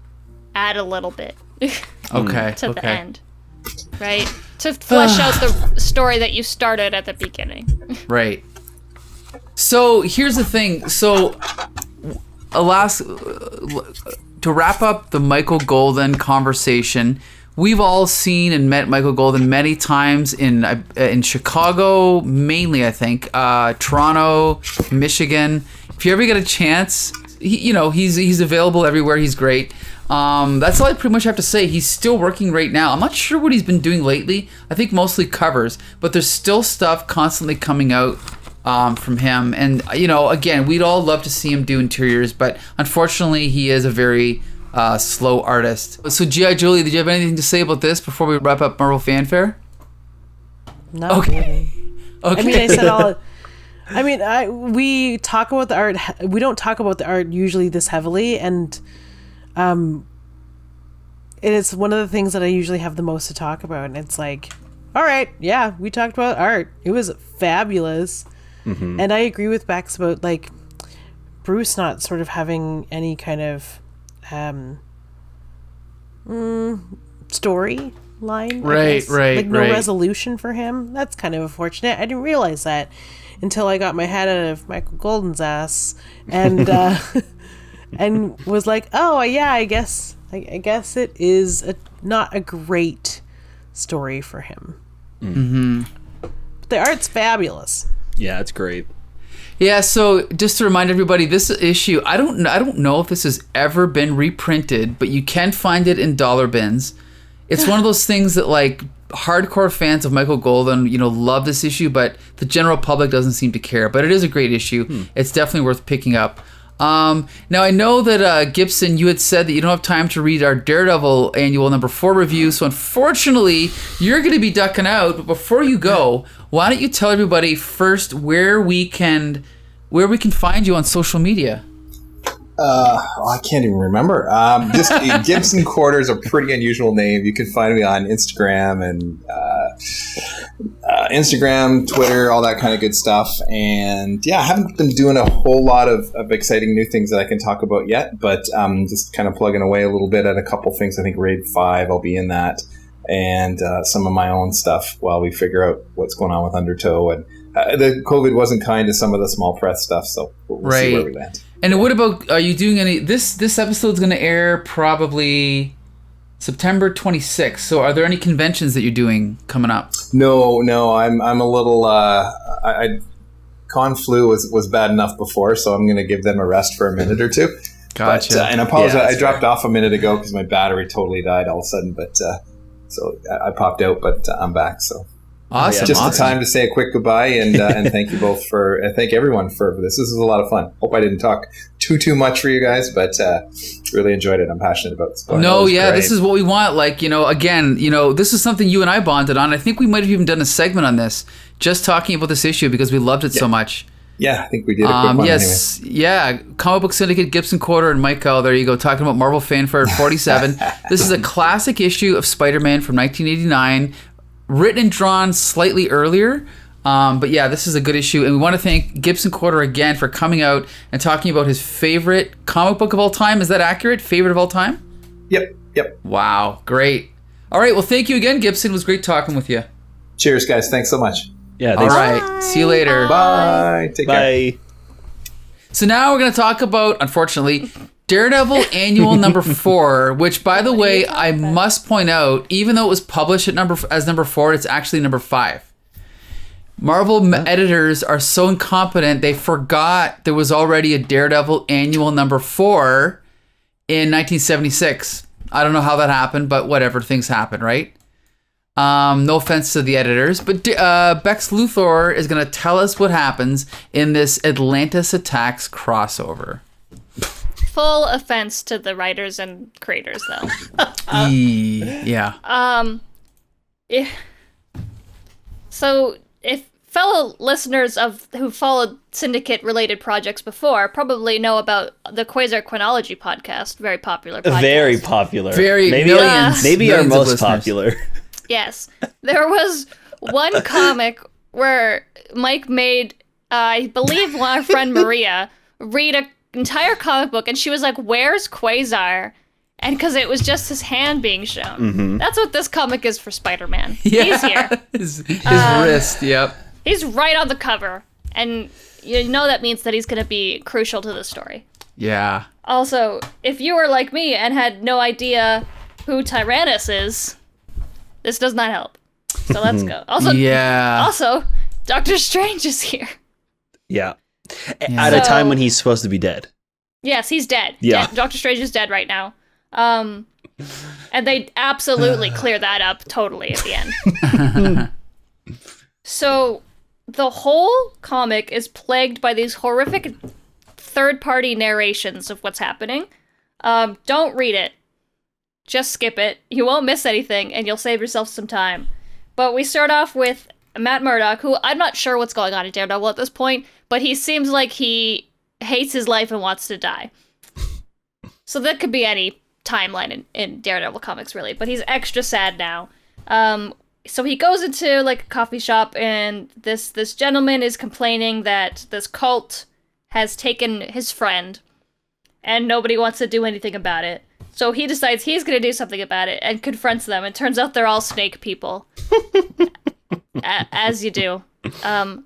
add a little bit to the end, right? To flesh out the story that you started at the beginning. Right. So here's the thing. So, to wrap up the Michael Golden conversation, we've all seen and met Michael Golden many times in Chicago, mainly I think, Toronto, Michigan. If you ever get a chance, he's available everywhere. He's great. That's all I pretty much have to say. He's still working right now. I'm not sure what he's been doing lately. I think mostly covers, but there's still stuff constantly coming out from him. And, again, we'd all love to see him do interiors, but unfortunately he is a very slow artist. So, G.I. Julie, did you have anything to say about this before we wrap up Marvel Fanfare? No. Okay. I mean, I said all... we talk about the art. We don't talk about the art usually this heavily, and it's one of the things that I usually have the most to talk about. And it's like, all right, yeah, we talked about art. It was fabulous, and I agree with Bex about like Bruce not sort of having any kind of story line. Right. Like no resolution for him. That's kind of unfortunate. I didn't realize that until I got my head out of Michael Golden's ass and and was like, oh yeah, I guess it is not a great story for him. But the art's fabulous. Yeah, it's great. Yeah, so just to remind everybody, this issue, I don't know if this has ever been reprinted, but you can find it in dollar bins. It's one of those things that like hardcore fans of Michael Golden, love this issue, but the general public doesn't seem to care. But it is a great issue. It's definitely worth picking up. Now I know that Gibson, you had said that you don't have time to read our Daredevil Annual #4 review, so unfortunately you're going to be ducking out. But before you go, why don't you tell everybody first where we can find you on social media? I can't even remember. Just Gibson Quarter is a pretty unusual name. You can find me on Instagram and Twitter, all that kind of good stuff. And yeah, I haven't been doing a whole lot of exciting new things that I can talk about yet, but just kind of plugging away a little bit at a couple things. I think Raid 5, I'll be in that, and some of my own stuff while we figure out what's going on with Undertow. And the COVID wasn't kind to some of the small press stuff, so we'll see where we land. And what about, are you doing any, this episode's going to air probably September 26th. So are there any conventions that you're doing coming up? No, I'm a little, Con Flu was bad enough before, so I'm going to give them a rest for a minute or two. Gotcha. But, and I apologize, I dropped off a minute ago because my battery totally died all of a sudden, but so I popped out, but I'm back, so. Awesome. Just the time to say a quick goodbye and thank you both thank everyone for this. This is a lot of fun. Hope I didn't talk too much for you guys, but really enjoyed it. I'm passionate about this. No, yeah, great. This is what we want. Like, again, this is something you and I bonded on. I think we might have even done a segment on this, just talking about this issue because we loved it so much. Yeah, I think we did a quick one yes, anyway. Yeah, Comic Book Syndicate, Gibson Quarter, and Michael, there you go, talking about Marvel Fanfare 47. This is a classic issue of Spider-Man from 1989, written and drawn slightly earlier. But yeah, this is a good issue. And we want to thank Gibson Quarter again for coming out and talking about his favorite comic book of all time. Is that accurate? Favorite of all time? Yep. Wow, great. All right, well, thank you again, Gibson. It was great talking with you. Cheers, guys. Thanks so much. Yeah, thanks. All right, see you later. Bye. Take care. So now we're going to talk about, unfortunately, Daredevil Annual #4, which, by the way, I must point out, even though it was published at as #4, it's actually #5. Marvel editors are so incompetent, they forgot there was already a Daredevil Annual #4 in 1976. I don't know how that happened, but whatever, things happen, right? No offense to the editors, but Bex Luthor is going to tell us what happens in this Atlantis Attacks crossover. Full offense to the writers and creators, though. Yeah. So, if fellow listeners who followed Syndicate-related projects before probably know about the Quasar Chronology podcast, very popular podcast. Very popular. Maybe maybe our millions of most listeners. popular. Yes. There was one comic where Mike made, I believe, our friend Maria read an entire comic book, and she was like, "Where's Quasar?" And because it was just his hand being shown. Mm-hmm. That's what this comic is for Spider-Man. Yeah. He's here. His wrist, yep. He's right on the cover. And you know that means that he's going to be crucial to the story. Yeah. Also, if you were like me and had no idea who Tyrannus is, this does not help. So let's go. Also, Doctor Strange is here. Yeah. At a time when he's supposed to be dead. Yes, he's dead. Yeah. Doctor Strange is dead right now. And they absolutely clear that up totally at the end. So the whole comic is plagued by these horrific third-party narrations of what's happening. Don't read it. Just skip it. You won't miss anything, and you'll save yourself some time. But we start off with Matt Murdock, who I'm not sure what's going on in Daredevil at this point, but he seems like he hates his life and wants to die. So that could be any timeline in Daredevil comics, really. But he's extra sad now. So he goes into like a coffee shop, and this gentleman is complaining that this cult has taken his friend, and nobody wants to do anything about it. So he decides he's going to do something about it and confronts them. It turns out they're all snake people, as you do. And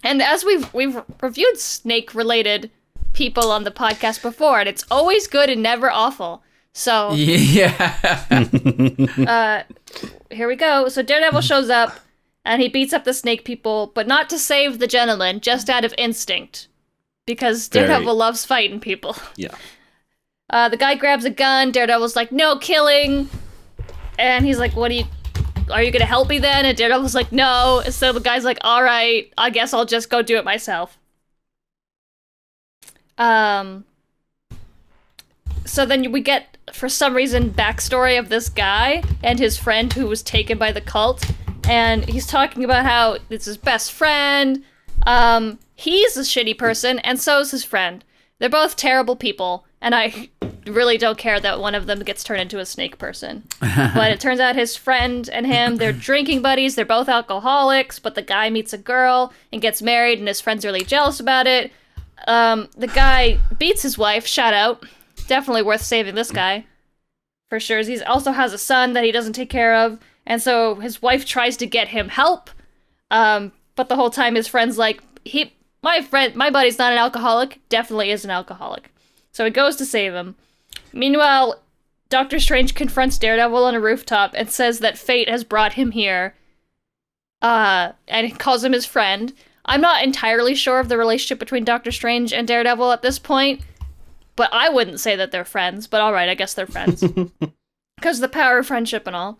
as we've reviewed snake-related people on the podcast before, and it's always good and never awful. So yeah. Here we go. So Daredevil shows up, and he beats up the snake people, but not to save the gentleman, just out of instinct, because Daredevil loves fighting people. Yeah. The guy grabs a gun. Daredevil's like, "No killing," and he's like, "Are you gonna help me then?" And Daredevil's like, "No." So the guy's like, "All right, I guess I'll just go do it myself." So then we get, for some reason, backstory of this guy and his friend who was taken by the cult, and he's talking about how it's his best friend. He's a shitty person, and so is his friend. They're both terrible people, and I really don't care that one of them gets turned into a snake person. But it turns out his friend and him, they're drinking buddies. They're both alcoholics, but the guy meets a girl and gets married, and his friend's really jealous about it. The guy beats his wife. Shout out. Definitely worth saving this guy. For sure. He also has a son that he doesn't take care of, and so his wife tries to get him help. But the whole time his friend's like, my buddy's not an alcoholic. Definitely is an alcoholic. So he goes to save him. Meanwhile, Doctor Strange confronts Daredevil on a rooftop and says that fate has brought him here. And he calls him his friend. I'm not entirely sure of the relationship between Doctor Strange and Daredevil at this point, but I wouldn't say that they're friends. But all right, I guess they're friends. Because the power of friendship and all.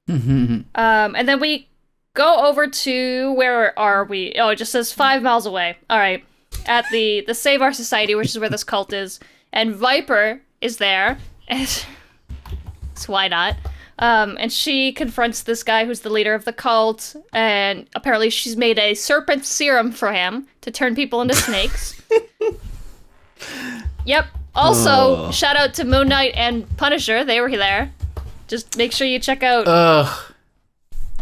And then we go over to, where are we? Oh, it just says 5 miles away. All right. At the Save Our Society, which is where this cult is. And Viper is there. And so why not? And she confronts this guy who's the leader of the cult. And apparently she's made a serpent serum for him to turn people into snakes. Yep. Also, shout out to Moon Knight and Punisher. They were there. Just make sure you check out...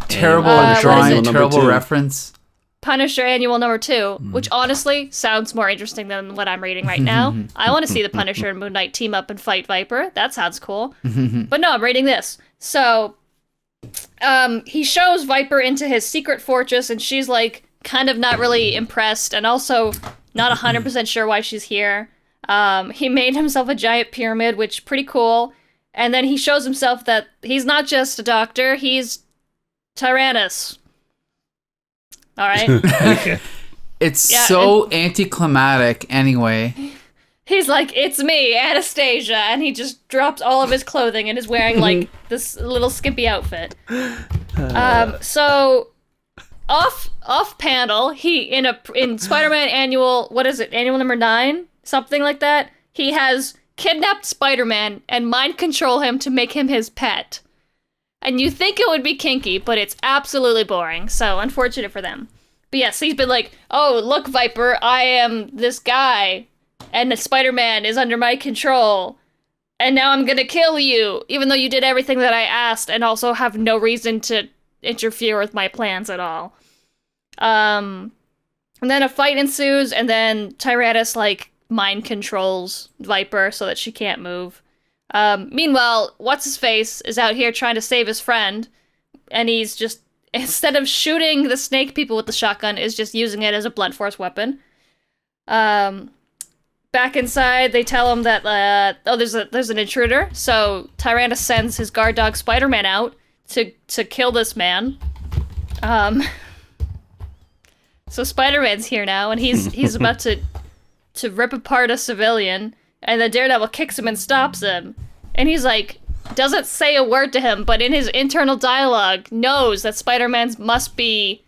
Terrible drawing, terrible reference. Punisher Annual number 2, which honestly sounds more interesting than what I'm reading right now. I want to see the Punisher and Moon Knight team up and fight Viper. That sounds cool. But no, I'm reading this. So, he shows Viper into his secret fortress, and she's like kind of not really impressed, and also not 100% sure why she's here. He made himself a giant pyramid, which pretty cool. And then he shows himself that he's not just a doctor, he's Tyrannus. All right. Okay. It's so anticlimactic anyway. He's like, "It's me, Anastasia," and he just drops all of his clothing and is wearing like this little skimpy outfit. So off panel, he in Spider-Man Annual, what is it? Annual number 9, something like that. He has kidnapped Spider-Man and mind control him to make him his pet. And you think it would be kinky, but it's absolutely boring. So unfortunate for them. But yes, he's been like, oh, look, Viper, I am this guy. And the Spider-Man is under my control. And now I'm gonna kill you, even though you did everything that I asked and also have no reason to interfere with my plans at all. And then a fight ensues, and then Tyrannus, like, mind controls Viper so that she can't move. Meanwhile, What's-His-Face is out here trying to save his friend, and he's just, instead of shooting the snake people with the shotgun, is just using it as a blunt force weapon. Back inside, they tell him that, there's an intruder, so Tyrannus sends his guard dog Spider-Man out to kill this man. So Spider-Man's here now, and he's about to rip apart a civilian, and the Daredevil kicks him and stops him. And he's like, doesn't say a word to him, but in his internal dialogue knows that Spider-Man must be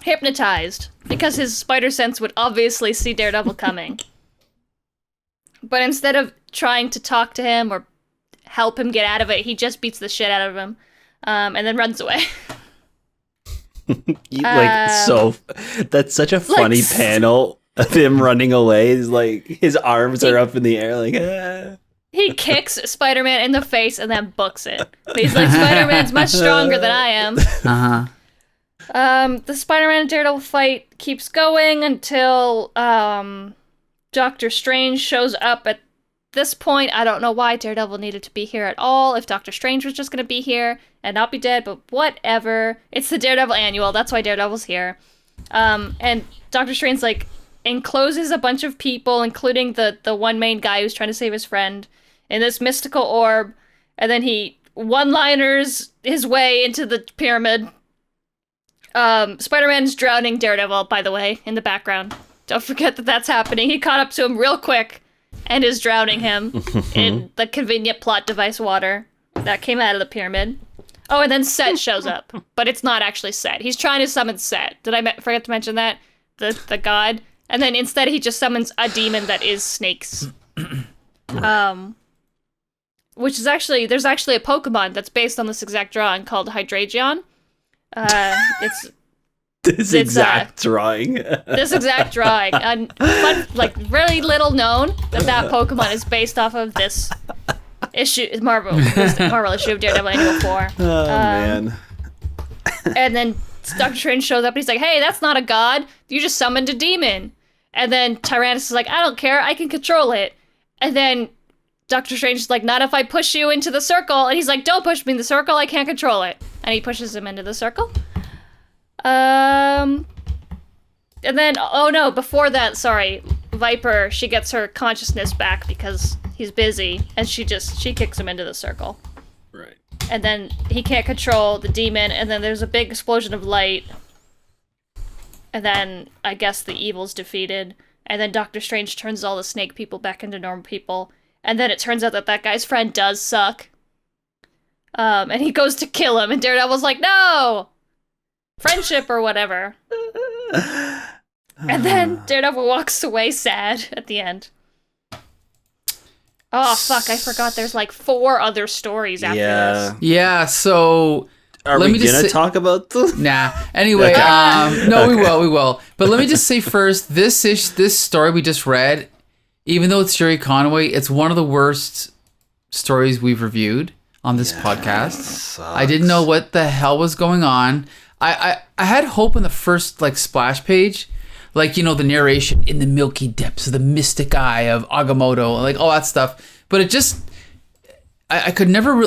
hypnotized, because his spider sense would obviously see Daredevil coming. But instead of trying to talk to him or help him get out of it, he just beats the shit out of him, and then runs away. That's such a funny panel of him running away. He's like, his arms are up in the air, like, ah. He kicks Spider-Man in the face and then books it. He's like, Spider-Man's much stronger than I am. The Spider-Man and Daredevil fight keeps going until Doctor Strange shows up. At this point, I don't know why Daredevil needed to be here at all. If Doctor Strange was just going to be here and not be dead, but whatever. It's the Daredevil Annual. That's why Daredevil's here. And Doctor Strange, like, encloses a bunch of people, including the one main guy who's trying to save his friend, in this mystical orb. And then he one-liners his way into the pyramid. Spider-Man's drowning Daredevil, by the way, in the background. Don't forget that that's happening. He caught up to him real quick and is drowning him in the convenient plot device water that came out of the pyramid. Oh, and then Set shows up, but it's not actually Set. He's trying to summon Set. Did I forget to mention that? The god? And then instead he just summons a demon that is snakes. Which is actually, there's actually a Pokemon that's based on this exact drawing called Hydragion. This exact drawing. And fun, like, really little known that Pokemon is based off of this issue, Marvel issue of Daredevil Annual 4. Oh, man. And then Doctor Strange shows up and he's like, hey, that's not a god. You just summoned a demon. And then Tyrannus is like, I don't care. I can control it. And then Doctor Strange is like, not if I push you into the circle. And he's like, don't push me in the circle. I can't control it. And he pushes him into the circle. And then, oh no, before that, sorry, Viper, she gets her consciousness back because he's busy. And she kicks him into the circle. Right. And then he can't control the demon. And then there's a big explosion of light. And then I guess the evil's defeated. And then Doctor Strange turns all the snake people back into normal people. And then it turns out that guy's friend does suck. And he goes to kill him. And Daredevil's like, no! Friendship or whatever. And then Daredevil walks away sad at the end. Oh, fuck. I forgot there's like 4 other stories after this. Yeah, so... Are we gonna talk about them? Nah. Anyway, no, we will. But let me just say first, this story we just read, even though it's Gerry Conway, it's one of the worst stories we've reviewed on this podcast. Sucks. I didn't know what the hell was going on. I had hope in the first like splash page, like, you know, the narration in the milky depths of the mystic eye of Agamotto, like all that stuff. But it just, I could never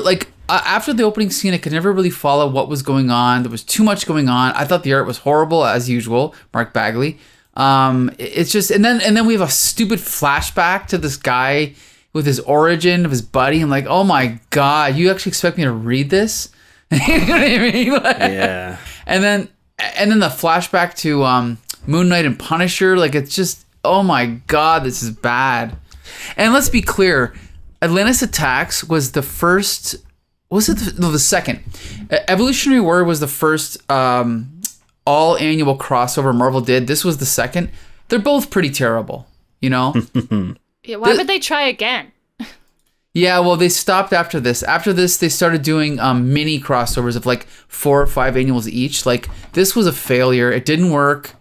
after the opening scene, I could never really follow what was going on. There was too much going on. I thought the art was horrible as usual. Mark Bagley. It's just, and then we have a stupid flashback to this guy with his origin of his buddy. I'm like, oh my god, you actually expect me to read this? You know what I mean? Yeah. And then the flashback to Moon Knight and Punisher. Like, it's just, oh my god, this is bad. And let's be clear, Atlantis Attacks was the first. Was it the second? Evolutionary Warrior was the first all annual crossover Marvel did. This was the second. They're both pretty terrible, you know? Yeah, why would they try again? Yeah, well, they stopped after this. After this, they started doing mini crossovers of like 4 or 5 annuals each. Like, this was a failure. It didn't work.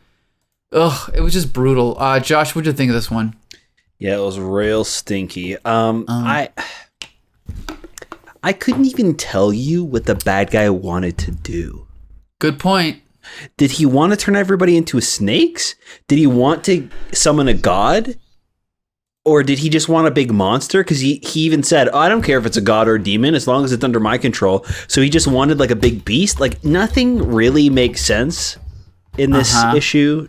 Ugh, it was just brutal. Josh, what'd you think of this one? Yeah, it was real stinky. I couldn't even tell you what the bad guy wanted to do. Good point. Did he want to turn everybody into snakes? Did he want to summon a god? Or did he just want a big monster? Because he even said, I don't care if it's a god or a demon, as long as it's under my control. So he just wanted like a big beast. Like, nothing really makes sense in this issue.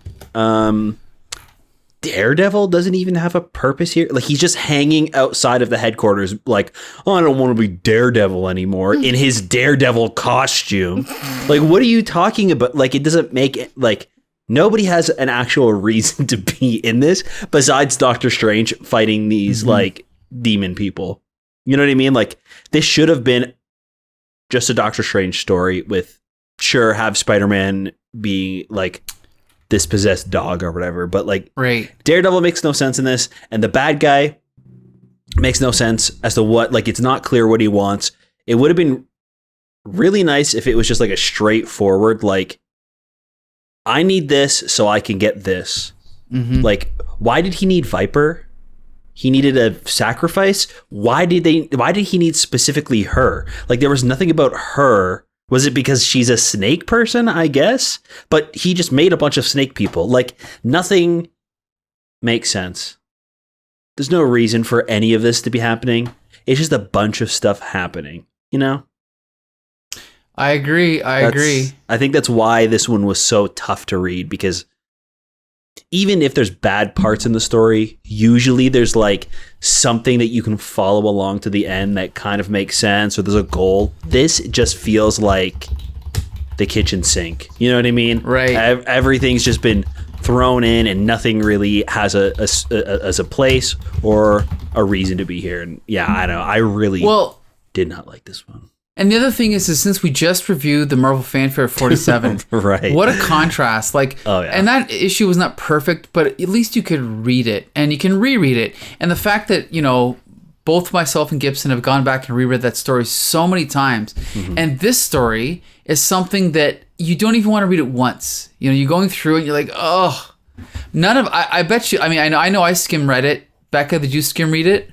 Daredevil doesn't even have a purpose here. Like, he's just hanging outside of the headquarters like, oh, I don't want to be Daredevil anymore in his Daredevil costume. Like, what are you talking about? Like, it doesn't make it, like, nobody has an actual reason to be in this besides Doctor Strange fighting these like demon people. You know what I mean? Like, this should have been just a Doctor Strange story with, sure, have Spider-Man be like this possessed dog or whatever, but like, right. Daredevil makes no sense in this, and the bad guy makes no sense as to what, like, it's not clear what he wants. It would have been really nice if it was just like a straightforward, like, I need this so I can get this. Like, why did he need Viper? He needed a sacrifice. Why did he need specifically her? Like, there was nothing about her. Was it because she's a snake person, I guess? But he just made a bunch of snake people. Like, nothing makes sense. There's no reason for any of this to be happening. It's just a bunch of stuff happening, you know? I agree. I think that's why this one was so tough to read, because even if there's bad parts in the story, usually there's like something that you can follow along to the end that kind of makes sense, or there's a goal. This just feels like the kitchen sink. You know what I mean? Right. Everything's just been thrown in, and nothing really has a place or a reason to be here. And yeah, I know. I really did not like this one. And the other thing is since we just reviewed the Marvel Fanfare 47, right? What a contrast! Like, and that issue was not perfect, but at least you could read it and you can reread it. And the fact that, you know, both myself and Gibson have gone back and reread that story so many times, and this story is something that you don't even want to read it once. You know, you're going through it and you're like, oh, none of. I bet you. I mean, I know. I skim read it. Becca, did you skim read it?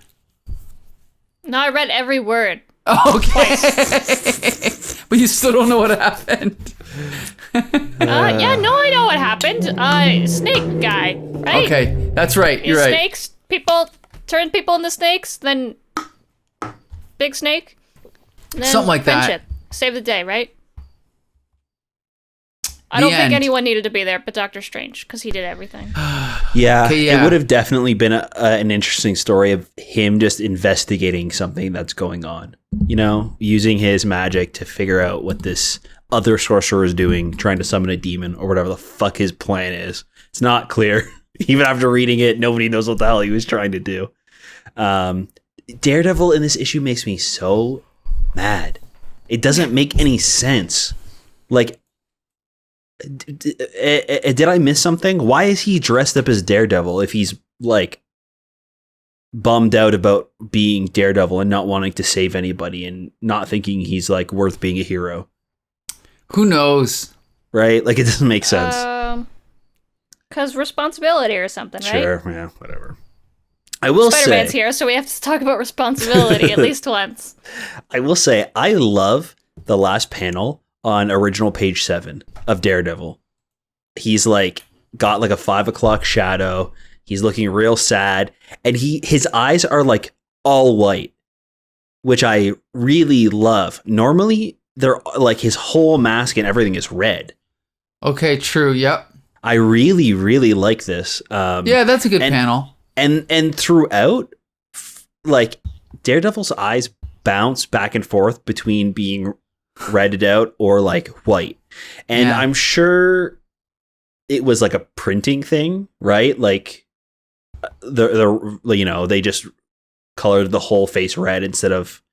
No, I read every word. Okay. But you still don't know what happened. Yeah, no, I know what happened. Snake guy, right? Okay, that's right. You're right. Snakes, people, turn people into snakes, then big snake. Then something like friendship. that. Save the day, right? I don't think anyone needed to be there but Doctor Strange, because he did everything. Yeah, it would have definitely been an interesting story of him just investigating something that's going on. You know, using his magic to figure out what this other sorcerer is doing, trying to summon a demon or whatever the fuck his plan is. It's not clear. Even after reading it, nobody knows what the hell he was trying to do. Daredevil in this issue makes me so mad. It doesn't make any sense. Like, did I miss something? Why is he dressed up as Daredevil if he's like bummed out about being Daredevil and not wanting to save anybody and not thinking he's like worth being a hero? Who knows? Right? Like, it doesn't make sense. 'Cause responsibility or something, right? Sure, yeah, whatever. I will Spider-Man's say, here, so we have to talk about responsibility at least once. I will say, I love the last panel on original page 7 of Daredevil. He's like got like a 5 o'clock shadow. He's looking real sad, and his eyes are like all white, which I really love. Normally, they're like his whole mask and everything is red. Okay, true. Yep. I really, really like this. Yeah, that's a good panel. And throughout, like, Daredevil's eyes bounce back and forth between being redded out or like white. And I'm sure it was like a printing thing, right? Like the you know, they just colored the whole face red instead of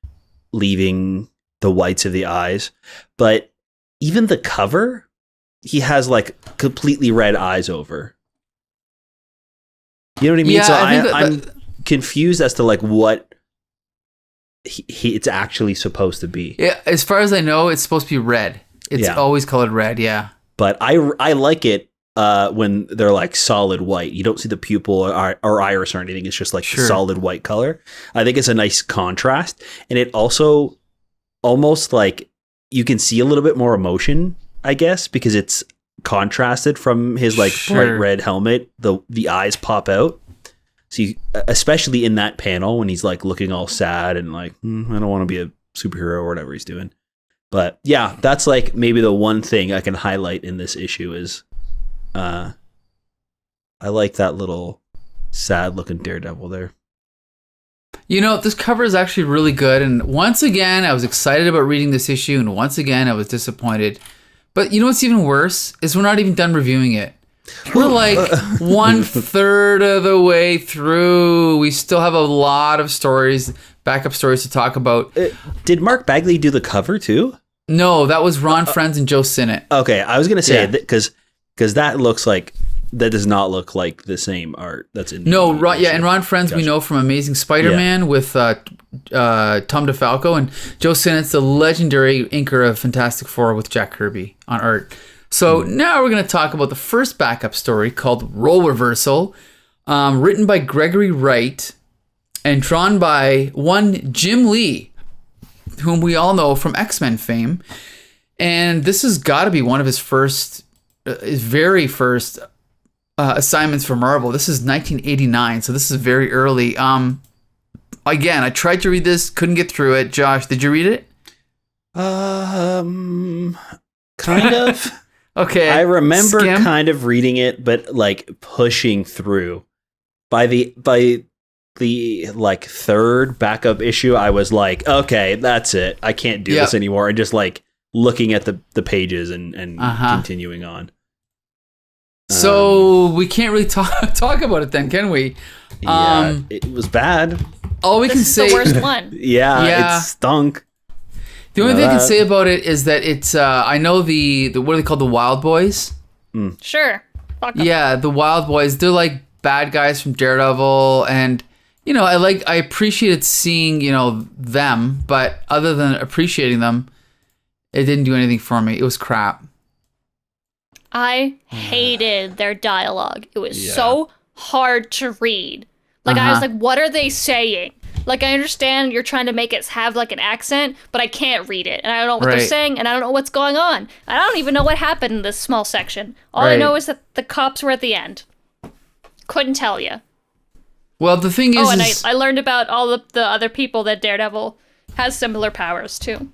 leaving the whites of the eyes. But even the cover, he has like completely red eyes over. You know what I mean? Yeah, so I'm confused as to like what it's actually supposed to be. Yeah, as far as I know, it's supposed to be red. It's always colored red, yeah. But I like it when they're like solid white. You don't see the pupil or iris or anything. It's just like the solid white color. I think it's a nice contrast. And it also almost like you can see a little bit more emotion, I guess, because it's contrasted from his like bright red helmet. The eyes pop out. So especially in that panel when he's like looking all sad and like, I don't want to be a superhero or whatever he's doing. But yeah, that's like maybe the one thing I can highlight in this issue is I like that little sad looking Daredevil there. You know, this cover is actually really good. And once again, I was excited about reading this issue. And once again, I was disappointed. But you know what's even worse is we're not even done reviewing it. We're like 1/3 of the way through. We still have a lot of stories, backup stories to talk about. Did Mark Bagley do the cover too? No, that was Ron Frenz and Joe Sinnott. Okay, I was going to say because that looks like that does not look like the same art that's in. No, and Ron Frenz we know from Amazing Spider-Man with Tom DeFalco, and Joe Sinnott's the legendary inker of Fantastic Four with Jack Kirby on art. So now we're going to talk about the first backup story called Role Reversal, written by Gregory Wright and drawn by one Jim Lee, whom we all know from X-Men fame. And this has got to be one of his very first assignments for Marvel. This is 1989, so this is very early. Again, I tried to read this, couldn't get through it. Josh, did you read it? Kind of. Okay. I remember kind of reading it, but like pushing through. By the like third backup issue, I was like, okay, that's it. I can't do this anymore. And just like looking at the pages and continuing on. So we can't really talk about it then, can we? It was bad. All we can say is the worst one. Yeah, it stunk. The only thing I can say about it is that it's I know the what are they called, the Wild Boys? Sure. Fuck 'em. Yeah, the Wild Boys. They're like bad guys from Daredevil, and you know, I appreciated seeing, you know, them, but other than appreciating them, it didn't do anything for me. It was crap. I hated their dialogue. It was so hard to read. Like, I was like, what are they saying? Like, I understand you're trying to make it have, like, an accent, but I can't read it. And I don't know what they're saying, and I don't know what's going on. I don't even know what happened in this small section. All I know is that the cops were at the end. Couldn't tell you. Well, the thing is... Oh, and I learned about all of the other people that Daredevil has similar powers, too.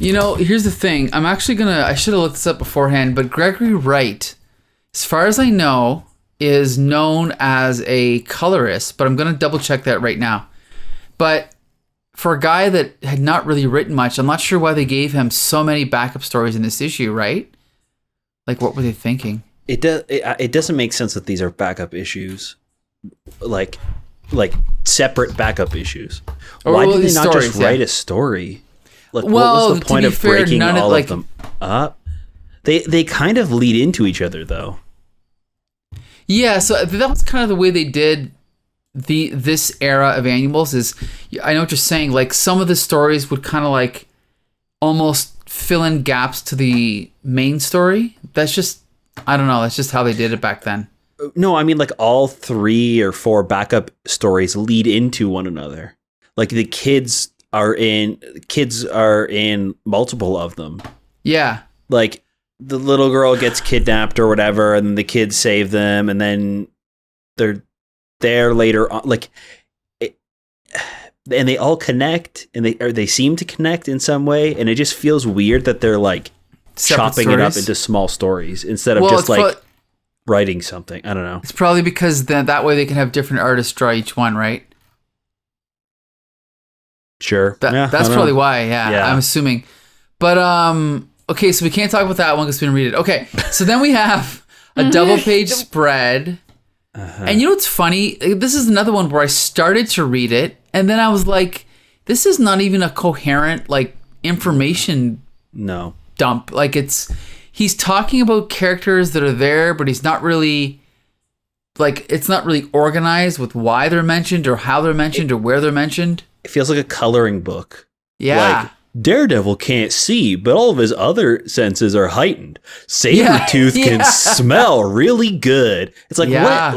You know, here's the thing. I'm actually I should have looked this up beforehand, but Gregory Wright, as far as I know, is known as a colorist, but I'm going to double check that right now. But for a guy that had not really written much, I'm not sure why they gave him so many backup stories in this issue, right? Like, what were they thinking? It doesn't make sense that these are backup issues, like separate backup issues. Why did they not just write a story? Like, what was the point of breaking all of them up? They kind of lead into each other, though. Yeah, so that was kind of the way they did this era of annuals. Is I know what you're saying. Like, some of the stories would kind of like almost fill in gaps to the main story. That's just, I don't know. That's just how they did it back then. No, I mean, like, all 3 or 4 backup stories lead into one another. Like, the kids are in multiple of them. Yeah. Like, the little girl gets kidnapped or whatever, and the kids save them, and then they're there later on. Like, and they all connect, and they seem to connect in some way, and it just feels weird that they're like chopping it up into small stories instead of just like writing something. I don't know. It's probably because that way they can have different artists draw each one, right? Sure. That's probably why. Yeah, I'm assuming. But okay, so we can't talk about that one because we didn't read it. Okay, so then we have a double-page spread. And you know what's funny? This is another one where I started to read it, and then I was like, this is not even a coherent, like, information dump. Like, he's talking about characters that are there, but he's not really, like, it's not really organized with why they're mentioned or how they're mentioned or where they're mentioned. it feels like a coloring book. Yeah. Like, Daredevil can't see, but all of his other senses are heightened. Sabretooth can smell really good. It's like,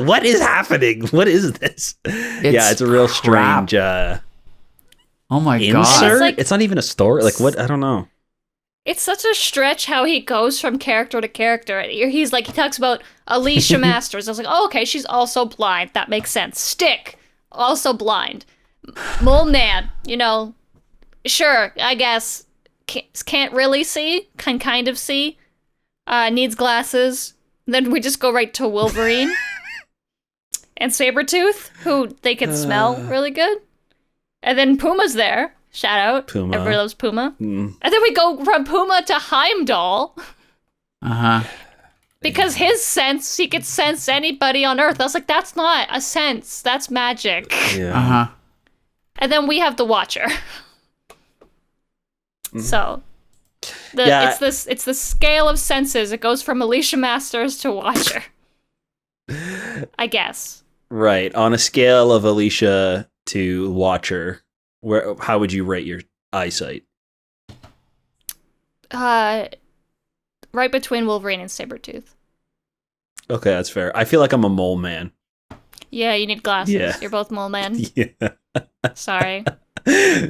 what is happening? What is this? It's a real strange oh my insert. god. It's not even a story. Like, what? I don't know. It's such a stretch how he goes from character to character. He's like, he talks about Alicia Masters. I was like, oh, okay, she's also blind. That makes sense. Stick, also blind. Mole Man, sure, I guess. Can't really see, can kind of see. Needs glasses. Then we just go right to Wolverine. And Sabretooth, who they can smell really good. And then Puma's there. Shout out. Puma. Everybody loves Puma. And then we go from Puma to Heimdall. Because his sense, he could sense anybody on Earth. I was like, that's not a sense. That's magic. Yeah. And then we have the Watcher. So, it's the scale of senses. It goes from Alicia Masters to Watcher. I guess. Right. On a scale of Alicia to Watcher, how would you rate your eyesight? Right between Wolverine and Sabretooth. Okay, that's fair. I feel like I'm a mole man. Yeah, you need glasses. Yeah. You're both mole men. Yeah. Sorry.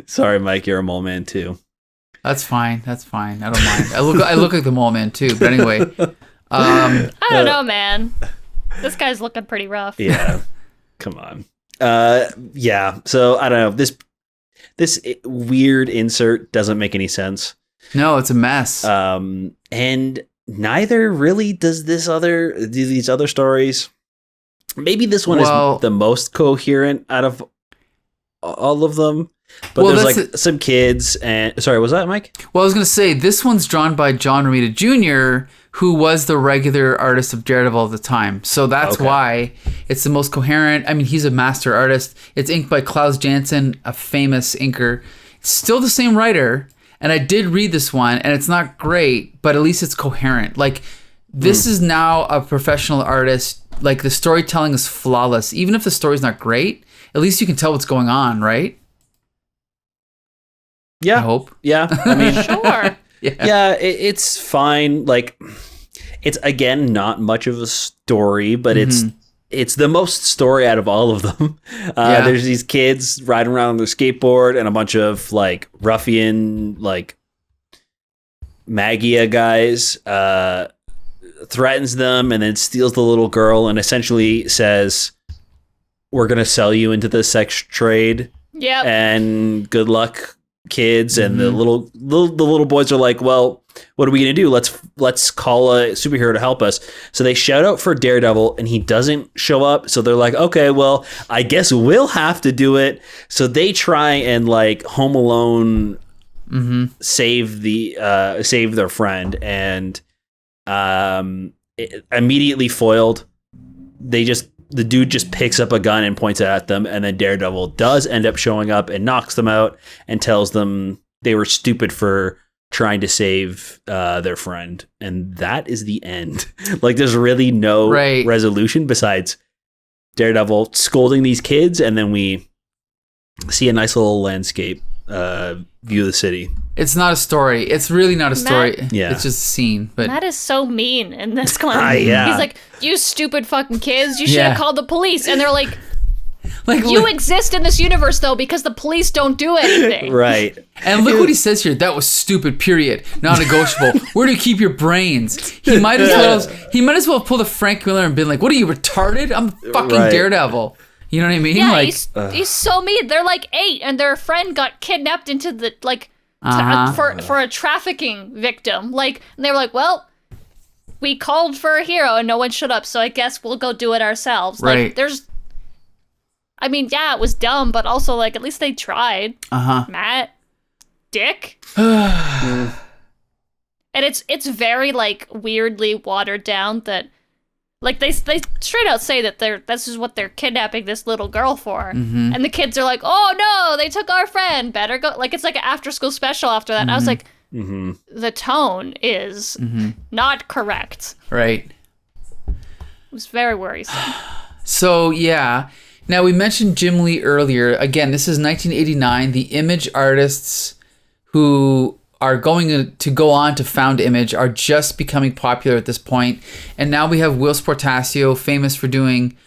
Sorry, Mike. You're a mole man too. That's fine. I don't mind. I look like the mole man too. But anyway, I don't know, man. This guy's looking pretty rough. Yeah. Come on. Yeah. So I don't know. This weird insert doesn't make any sense. No, it's a mess. And neither really does these other stories. Maybe this one is the most coherent out of all of them. But there's like some kids and... Sorry, was that Mike? Well, I was going to say, this one's drawn by John Romita Jr., who was the regular artist of Daredevil at the time. So that's why it's the most coherent. I mean, he's a master artist. It's inked by Klaus Janson, a famous inker. It's still the same writer. And I did read this one, and it's not great, but at least it's coherent. Like, this is now a professional artist. Like, the storytelling is flawless. Even if the story's not great, at least you can tell what's going on, right? Yeah. I hope. Yeah. I mean, sure. Yeah, it's fine. Like, it's, again, not much of a story, but it's the most story out of all of them. There's these kids riding around on their skateboard and a bunch of, like, ruffian, like, Magia guys threatens them and then steals the little girl and essentially says, we're going to sell you into the sex trade. Yep. And good luck, kids. And the little boys are like, well, what are we gonna do? Let's call a superhero to help us. So they shout out for Daredevil and he doesn't show up. So they're like, okay, well, I guess we'll have to do it. So they try and, like, Home Alone save their friend, and immediately foiled. The dude just picks up a gun and points it at them, and then Daredevil does end up showing up and knocks them out and tells them they were stupid for trying to save their friend. And that is the end. Like, there's really no resolution besides Daredevil scolding these kids, and then we see a nice little landscape view of the city. It's not a story. It's really not a story. Yeah. It's just a scene. But Matt is so mean in this one. Yeah. He's like, you stupid fucking kids. You should have called the police. And they're like, like, you exist in this universe, though, because the police don't do anything. Right. And look what he says here. That was stupid, period. Non-negotiable. Where do you keep your brains? He might as well pull the Frank Miller and been like, what are you, retarded? I'm fucking Daredevil. You know what I mean? Yeah, like, he's so mean. They're like 8, and their friend got kidnapped into the, like, for a trafficking victim. Like, and they were like, well, we called for a hero and no one showed up, so I guess we'll go do it ourselves. Like, I mean, yeah, it was dumb, but also, like, at least they tried. Matt, dick. And it's very, like, weirdly watered down that, like, they straight out say that this is what they're kidnapping this little girl for. And the kids are like, oh no, they took our friend, better go. Like, it's like an after school special after that. And I was like, the tone is not correct. Right. It was very worrisome. So, yeah. Now, we mentioned Jim Lee earlier. Again, this is 1989. The Image artists who are going to go on to found Image are just becoming popular at this point. And now we have Will Portacio, famous for doing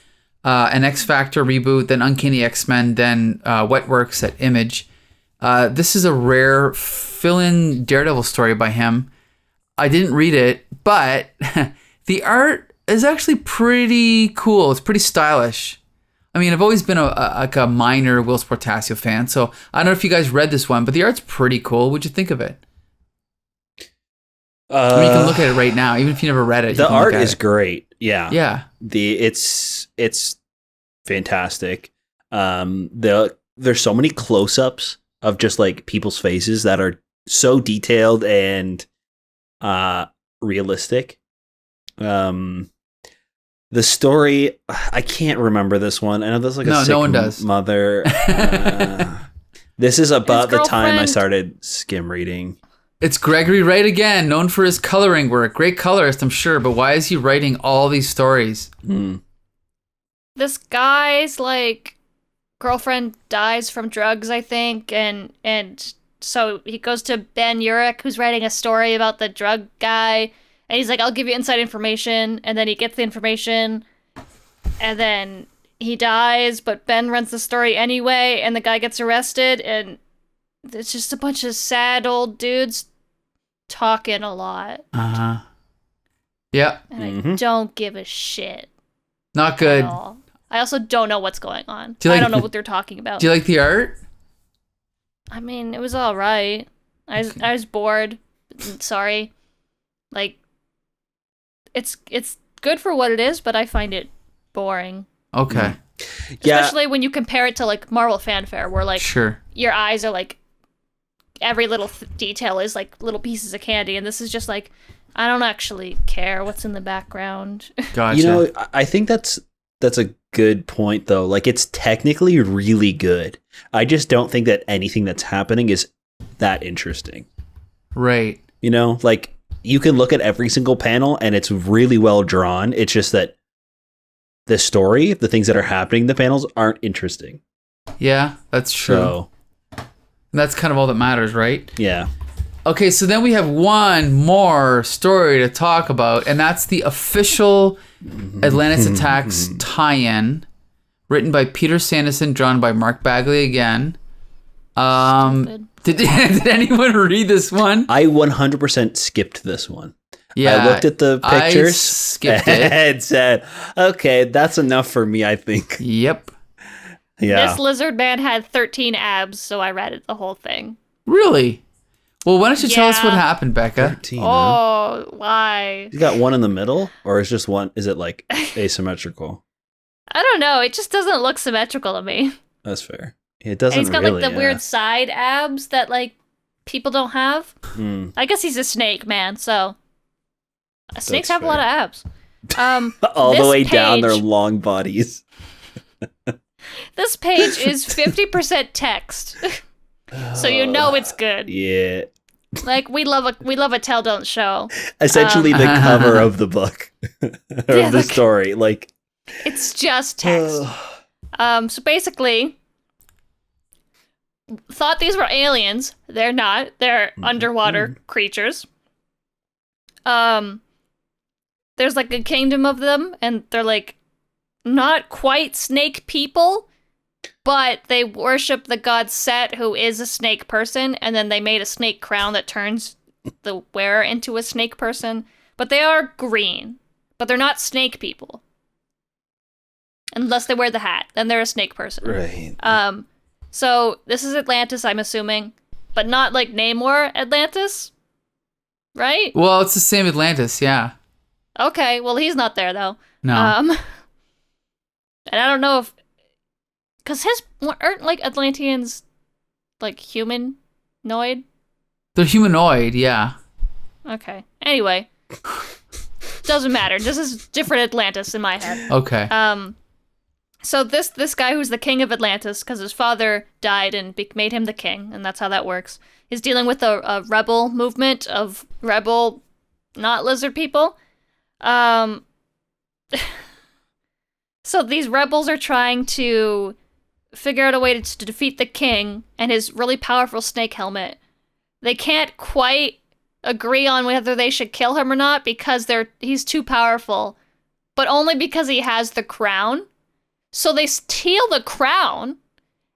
an X Factor reboot, then Uncanny X-Men, then Wetworks at Image. This is a rare fill-in Daredevil story by him. I didn't read it, but the art is actually pretty cool. It's pretty stylish. I mean, I've always been a minor Will Portacio fan, so I don't know if you guys read this one, but the art's pretty cool. What'd you think of it? I mean, you can look at it right now, even if you never read it. The art is great. Yeah. Yeah. It's fantastic. There's so many close-ups of just like people's faces that are so detailed and realistic. The story, I can't remember this one. I know there's like a sick no one does. Mother. This is about the time I started skim reading. It's Gregory Wright again, known for his coloring work. Great colorist, I'm sure, but why is he writing all these stories? This guy's like girlfriend dies from drugs, I think, and so he goes to Ben Urich, who's writing a story about the drug guy, and he's like, I'll give you inside information, and then he gets the information, and then he dies, but Ben runs the story anyway, and the guy gets arrested, and it's just a bunch of sad old dudes talking a lot. Yeah. And I don't give a shit. Not good. At all. I also don't know what's going on. I don't know what they're talking about. Do you like the art? I mean, it was all right. I was bored. Sorry. Like, it's good for what it is, but I find it boring. Okay. Especially when you compare it to like Marvel Fanfare, where like Sure. your eyes are like every little detail is like little pieces of candy, and this is just like I don't actually care what's in the background. Gotcha. You know, I think that's a good point though. Like it's technically really good. I just don't think that anything that's happening is that interesting. Right. You know, like you can look at every single panel and it's really well drawn. It's just that the story, the things that are happening in the panels aren't interesting. Yeah, that's true. So, and that's kind of all that matters, right? yeah. Okay, so then we have one more story to talk about, and that's the official Atlantis Attacks tie-in, written by Peter Sanderson, drawn by Mark Bagley again. Did anyone read this one? I 100% skipped this one. Yeah, I looked at the pictures I skipped it. and said, okay, that's enough for me, I think. Yep. Yeah. This lizard man had 13 abs, so I read it the whole thing. Really? Well, why don't you tell us what Yeah. happened, Becca? 13, huh? Oh, why? You got one in the middle, or is just one? Is it like asymmetrical? I don't know. It just doesn't look symmetrical to me. That's fair. It And doesn't he's got really. like the weird side abs that like people don't have. I guess he's a snake, man. So snakes have a lot of abs. all the this way down their page- long bodies. This page is 50% text, so you know it's good. Yeah. Like we love a tell don't show. Essentially, the cover of the book or Yeah, of the look. story, like. It's just text. So basically, thought these were aliens. They're not. They're underwater creatures. There's like a kingdom of them, and they're like not quite snake people, but they worship the god Set, who is a snake person, and then they made a snake crown that turns the wearer into a snake person. But they are green, but they're not snake people. Unless they wear the hat, then they're a snake person. Right. So this is Atlantis, I'm assuming, but not like Namor Atlantis, right? Well, it's the same Atlantis, yeah. Okay, well he's not there though. No. And I don't know if, cause aren't like Atlanteans like humanoid? They're humanoid, yeah. Okay. Anyway, doesn't matter. This is different Atlantis in my head. Okay. So this guy who's the king of Atlantis, because his father died and made him the king, and that's how that works, is dealing with a rebel movement of rebel, not lizard people. So these rebels are trying to figure out a way to defeat the king and his really powerful snake helmet. They can't quite agree on whether they should kill him or not because he's too powerful, but only because he has the crown. So they steal the crown,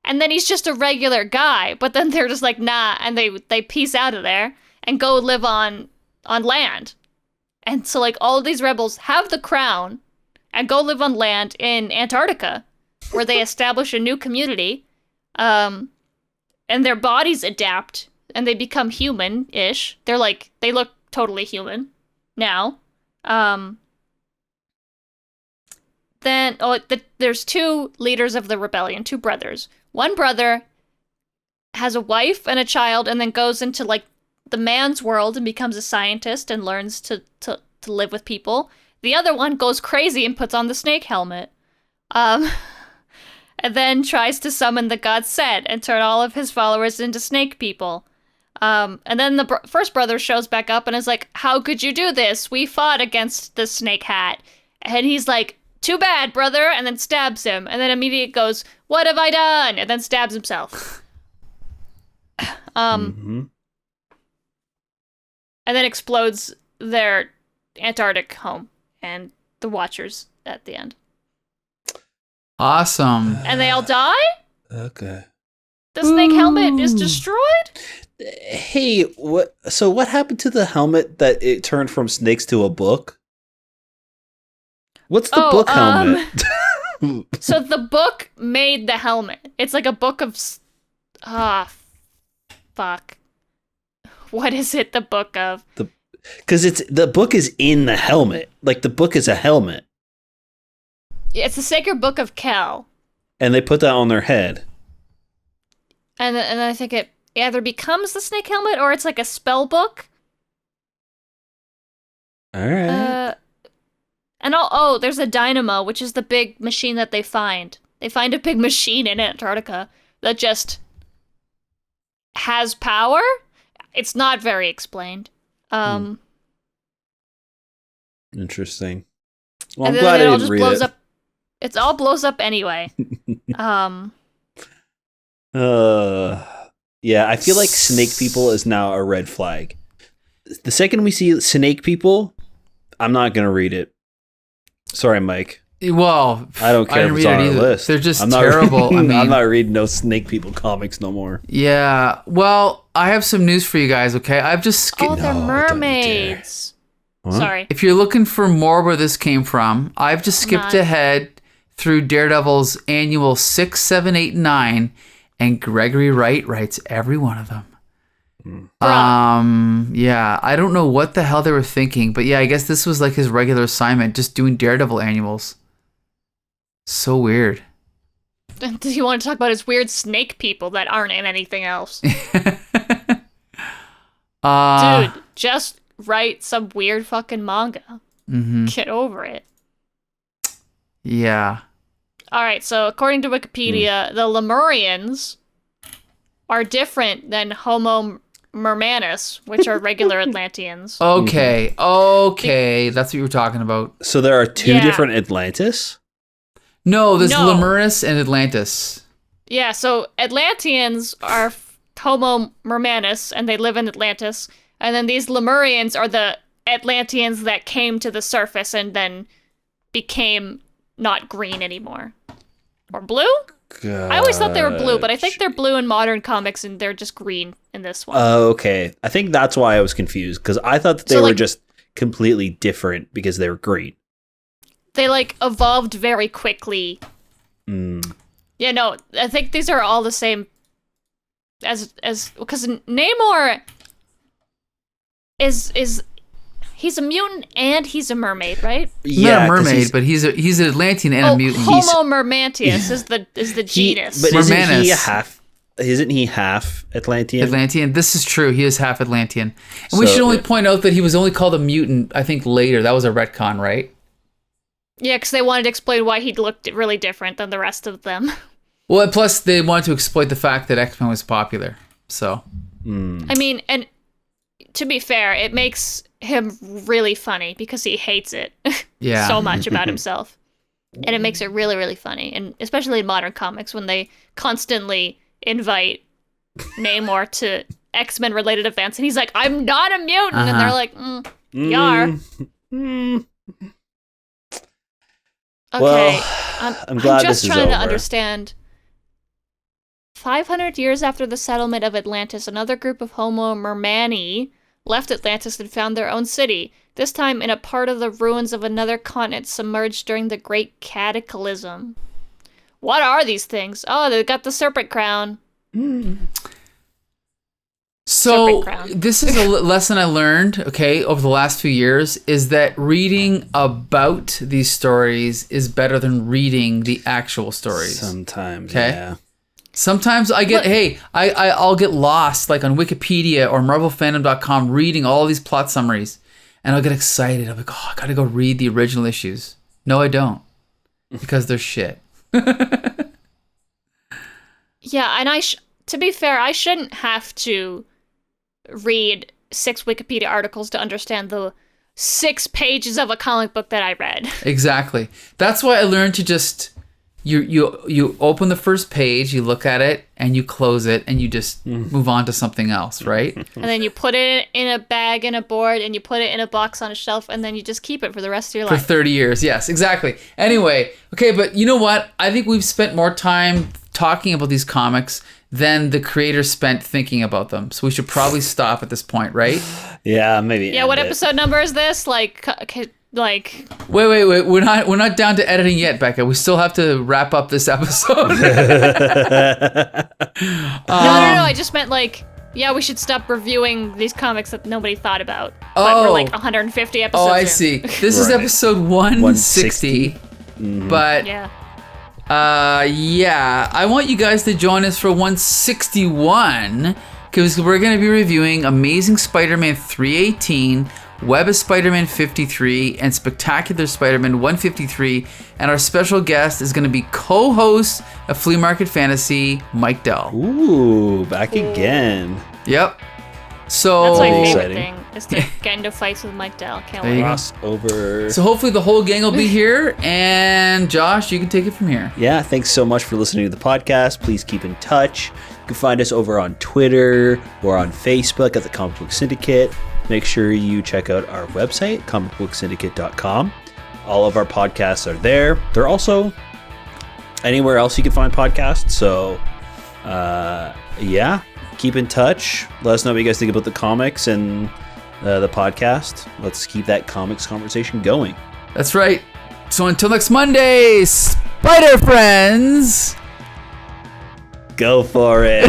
and then he's just a regular guy, but then they're just like, nah, and they peace out of there and go live on land. And so, like, all of these rebels have the crown and go live on land in Antarctica, where they establish a new community, and their bodies adapt, and they become human-ish. They look totally human now. There's two leaders of the rebellion, two brothers. One brother has a wife and a child, and then goes into, like, the man's world and becomes a scientist and learns to live with people. The other one goes crazy and puts on the snake helmet. And then tries to summon the god Set and turn all of his followers into snake people. And then the first brother shows back up and is like, how could you do this? We fought against the snake hat. And he's like, too bad, brother, and then stabs him. And then immediately goes, what have I done? And then stabs himself. And then explodes their Antarctic home and the Watchers at the end. Awesome. And they all die? Okay. The snake helmet is destroyed? Hey, what happened to the helmet that it turned from snakes to a book? What's the book helmet? So the book made the helmet. It's like a book of... fuck. What is it the book of? Because the book is in the helmet. Like, the book is a helmet. It's the Sacred Book of Kel. And they put that on their head. And I think it either becomes the snake helmet or it's like a spell book. All right. And there's a dynamo, which is the big machine that they find. They find a big machine in Antarctica that just has power. It's not very explained. Interesting. Well, I'm and glad then I it all didn't just read blows it. up. It all blows up anyway. Yeah, I feel like snake people is now a red flag. The second we see snake people, I'm not gonna read it. Sorry, Mike. Well, I don't care if it's on our list. They're just I'm not terrible. I mean, I'm not reading no snake people comics no more. Yeah. Well, I have some news for you guys. Okay, I've just skipped. Oh, they're mermaids. Sorry. If you're looking for more where this came from, I've just skipped ahead through Daredevil's annual 6, 7, 8, and 9, and Gregory Wright writes every one of them. Yeah, I don't know what the hell they were thinking, but yeah, I guess this was like his regular assignment, just doing Daredevil annuals. So weird. Do you want to talk about his weird snake people that aren't in anything else? Dude, just write some weird fucking manga. Get over it. Yeah. Alright, so according to Wikipedia, the Lemurians are different than Homo mermanus, which are regular Atlanteans. Okay, that's what you were talking about. So there are two different Atlantis? No, there's Lemurus and Atlantis. Yeah, so Atlanteans are Homo mermanus, and they live in Atlantis. And then these Lemurians are the Atlanteans that came to the surface and then became not green anymore. Or blue? I always thought they were blue, but I think they're blue in modern comics and they're just green in this one. Okay. I think that's why I was confused, because I thought that they were just completely different because they were green. They, evolved very quickly. Yeah, no, I think these are all the same as because Namor is he's a mutant and he's a mermaid, right? Yeah, not a mermaid, but he's an Atlantean and a mutant. Homo mermantius is the genus. But isn't he half Atlantean? Atlantean. This is true. He is half Atlantean. And we should only point out that he was only called a mutant, I think, later. That was a retcon, right? Yeah, because they wanted to explain why he looked really different than the rest of them. Well, and plus they wanted to exploit the fact that X-Men was popular. So, I mean, and to be fair, it makes him really funny because he hates it so much about himself. And it makes it really, really funny. And especially in modern comics when they constantly invite Namor to X-Men related events. And he's like, I'm not a mutant. And they're like, you are. Okay. Well, I'm glad just this is trying to over. understand. 500 years after the settlement of Atlantis, another group of Homo Mermani left Atlantis and found their own city, this time in a part of the ruins of another continent submerged during the Great Cataclysm. What are these things? Oh, they got the Serpent Crown. So Serpent Crown. this is a lesson I learned, okay, over the last few years, is that reading about these stories is better than reading the actual stories. Sometimes, Okay. yeah. Sometimes I get, I'll get lost like on Wikipedia or MarvelFandom.com reading all these plot summaries, and I'll get excited. I'll be like, oh, I gotta go read the original issues. No, I don't, because they're shit. Yeah, and to be fair, I shouldn't have to read 6 Wikipedia articles to understand the 6 pages of a comic book that I read. Exactly. That's why I learned to just you open the first page, you look at it, and you close it, and you just move on to something else, right? And then you put it in a bag and a board, and you put it in a box on a shelf, and then you just keep it for the rest of your For life. 30 years, yes, exactly. Anyway, okay, but you know what? I think we've spent more time talking about these comics than the creators spent thinking about them. So we should probably stop at this point, right? Yeah, maybe. Yeah, what episode number is this? Like, Wait. We're not down to editing yet, Becca. We still have to wrap up this episode. No, I just meant we should stop reviewing these comics that nobody thought about. But we're like 150 episodes Oh, I in. see. This is episode 160. But Yeah. I want you guys to join us for 161 because we're going to be reviewing Amazing Spider-Man 318, Web of Spider-Man 53, and Spectacular Spider-Man 153. And our special guest is going to be co-host of Flea Market Fantasy, Mike Dell. Ooh, back again. Yep. So That's my favorite Exciting. thing, is to get into fights with Mike Dell. Can't There you wait. go. Crossover. So hopefully the whole gang will be here. And Josh, you can take it from here. Yeah, thanks so much for listening to the podcast. Please keep in touch. You can find us over on Twitter or on Facebook at the Comic Book Syndicate. Make sure you check out our website, comicbooksyndicate.com. All of our podcasts are there. They're also anywhere else you can find podcasts. So, keep in touch. Let us know what you guys think about the comics and the podcast. Let's keep that comics conversation going. That's right. So until next Monday, Spider Friends. Go for it.